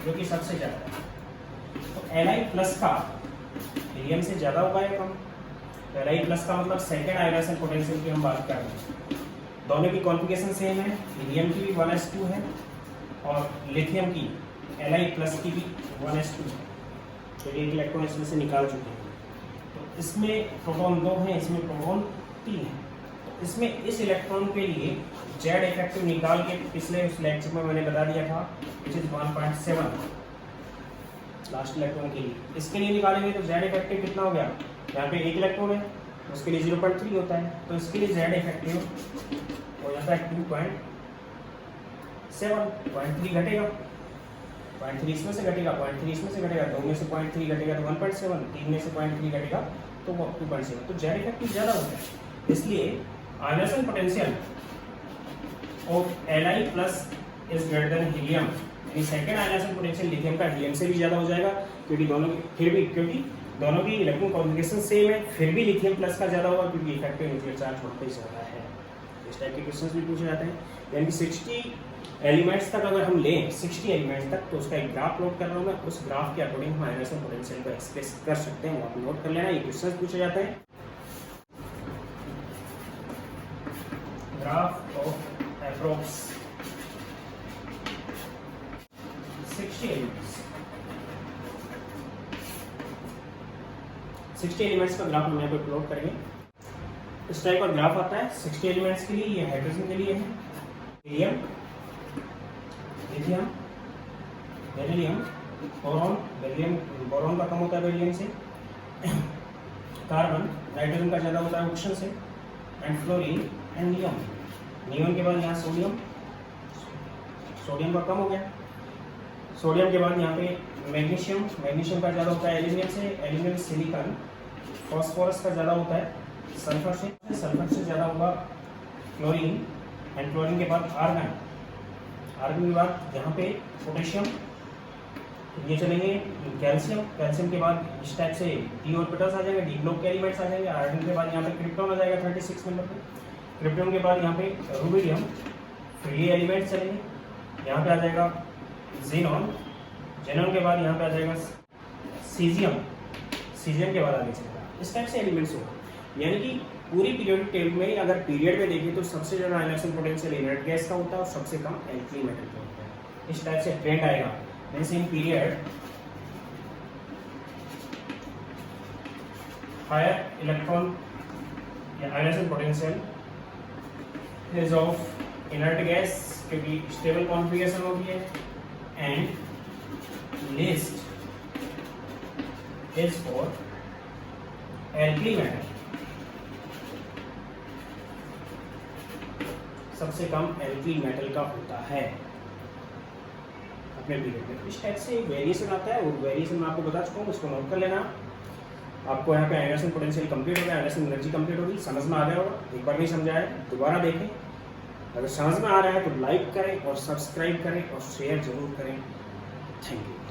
Speaker 1: जो कि सबसे ज्यादा है। तो Li+ का हीलियम से ज़्यादा होगा या कम? Li प्लस का मतलब सेकेंड आयोनाइजेशन पोटेंशियल की हम बात कर रहे हैं। दोनों की कॉन्फ़िगरेशन सेम है, हीलियम की भी 1s2 है और लिथियम की Li प्लस की भी 1s2 है। तो एक इलेक्ट्रॉन इसमें से निकाल चुके हैं। तो इसमें प्रोटॉन 2 हैं, इसमें प्रोटॉन 3 हैं। तो इसमें इस इलेक्ट्रॉन के लिए जेड इफेक्टिव निकाल के पिछले उस लेक्चर में मैंने बता दिया था, विच इज 1.7 लास्ट इलेक्ट्रॉन के लिए। इसके लिए निकालेंगे तो जेड इफेक्टिव कितना हो गया? यहाँ पे एक इलेक्ट्रॉन है, उसके लिए 0.3 होता है, तो इसके लिए जेड इफेक्टिव हो जाता है 2.7, 0.3 घटेगा, 0.3 इसमें से घटेगा, 0.3 इसमें से घटेगा, 2 में से 0.3 घटेगा तो 1.7, 3 में से 0.3 घटेगा तो 2.7, तो जेड इफेक्टिव ज़्यादा होता है। इसलिए ionization potential of Li plus is greater then helium, यानी सेकेंड आयोनाइजेशन पोटेंशियल लिथियम का हीलियम से भी ज़्यादा हो जाएगा, क्योंकि दोनों की इलेक्ट्रॉन कॉन्फ़िगरेशन सेम है, फिर भी लिथियम प्लस का ज़्यादा होगा क्योंकि इफेक्टिव न्यूक्लियर चार्ज वहाँ पे ज़्यादा है। इस टाइप के क्वेश्चंस भी पूछे जाते हैं। यानी कि 60 एलिमेंट्स तक अगर हम लें, 60 एलिमेंट्स तक, तो उसका एक ग्राफ प्लॉट कर रहा हूँ मैं, उस ग्राफ के अकॉर्डिंग हम आयोनाइजेशन पोटेंशियल को एक्सप्रेस कर सकते हैं। आप नोट कर लेना, ये क्वेश्चन पूछे जाते हैं। Graph of approx 60 elements, 60 elements का ग्राफ हम यहाँ पे प्लॉट करेंगे। इस टाइप का ग्राफ आता है 60 एलिमेंट्स के लिए। ये हाइड्रोजन के लिए है, helium, lithium, beryllium, boron, beryllium, boron का कम होता है बेरिलियम से, कार्बन, नाइट्रोजन का ज़्यादा होता है ऑक्सीजन से, and fluorine and neon. Neon के बाद यहाँ सोडियम, सोडियम का कम हो गया। सोडियम के बाद यहाँ पे मैग्नीशियम, मैग्नीशियम का ज़्यादा होता है एल्यूमिनियम से, एल्यूमिनियम, सिलिकॉन, फॉस्फोरस का ज़्यादा होता है सल्फर से, सल्फर से ज़्यादा होगा क्लोरीन, एंड क्लोरीन के बाद आर्गन, आर्गन के बाद यहाँ पे पोटेशियम, ये चलेंगे कैल्शियम, कैल्शियम के बाद इस टाइप से डी ऑर्बिटल्स आ जाएंगे, डी ब्लॉक के एलिमेंट्स आ जाएंगे। आर्गन के बाद यहाँ पे क्रिप्टॉन आ जाएगा 36 नंबर पे, क्रिप्टॉन के बाद यहाँ पे रूबिडियम, फिर ये एलिमेंट्स चलेंगे। यहाँ पे आ जाएगा जेनॉन, जेनॉन के बाद यहाँ पे आ जाएगा सीजियम, सीजियम के बाद आगे चलेगा। इस टाइप से एलिमेंट्स होगा। यानी कि पूरी पीरियोडिक टेबल में अगर पीरियड में देखें तो सबसे ज़्यादा आयोनाइजेशन पोटेंशियल इनर्ट गैस का होता है और सबसे कम एल्कली मेटल का होता है। इस टाइप से ट्रेंड आएगा। Means in period higher electron या ionization potential is of inert gas, क्योंकि स्टेबल कॉन्फ़िगरेशन होती है, and least is for alkali metal, सबसे कम एल्कली मेटल का होता है अपने पीरियड में। इस टाइप से वेरिएशन आता है, और वेरिएशन मैं आपको बता चुका हूँ, उसको नोट कर लेना। आपको यहाँ पे आयोनाइजेशन पोटेंशियल कंप्लीट हो गया, आयोनाइजेशन एनर्जी कंप्लीट होगी, समझ में आ गया होगा। एक बार नहीं समझा है दोबारा देखें, अगर समझ में आ रहा है तो लाइक करें और सब्सक्राइब करें और शेयर जरूर करें। Thank you.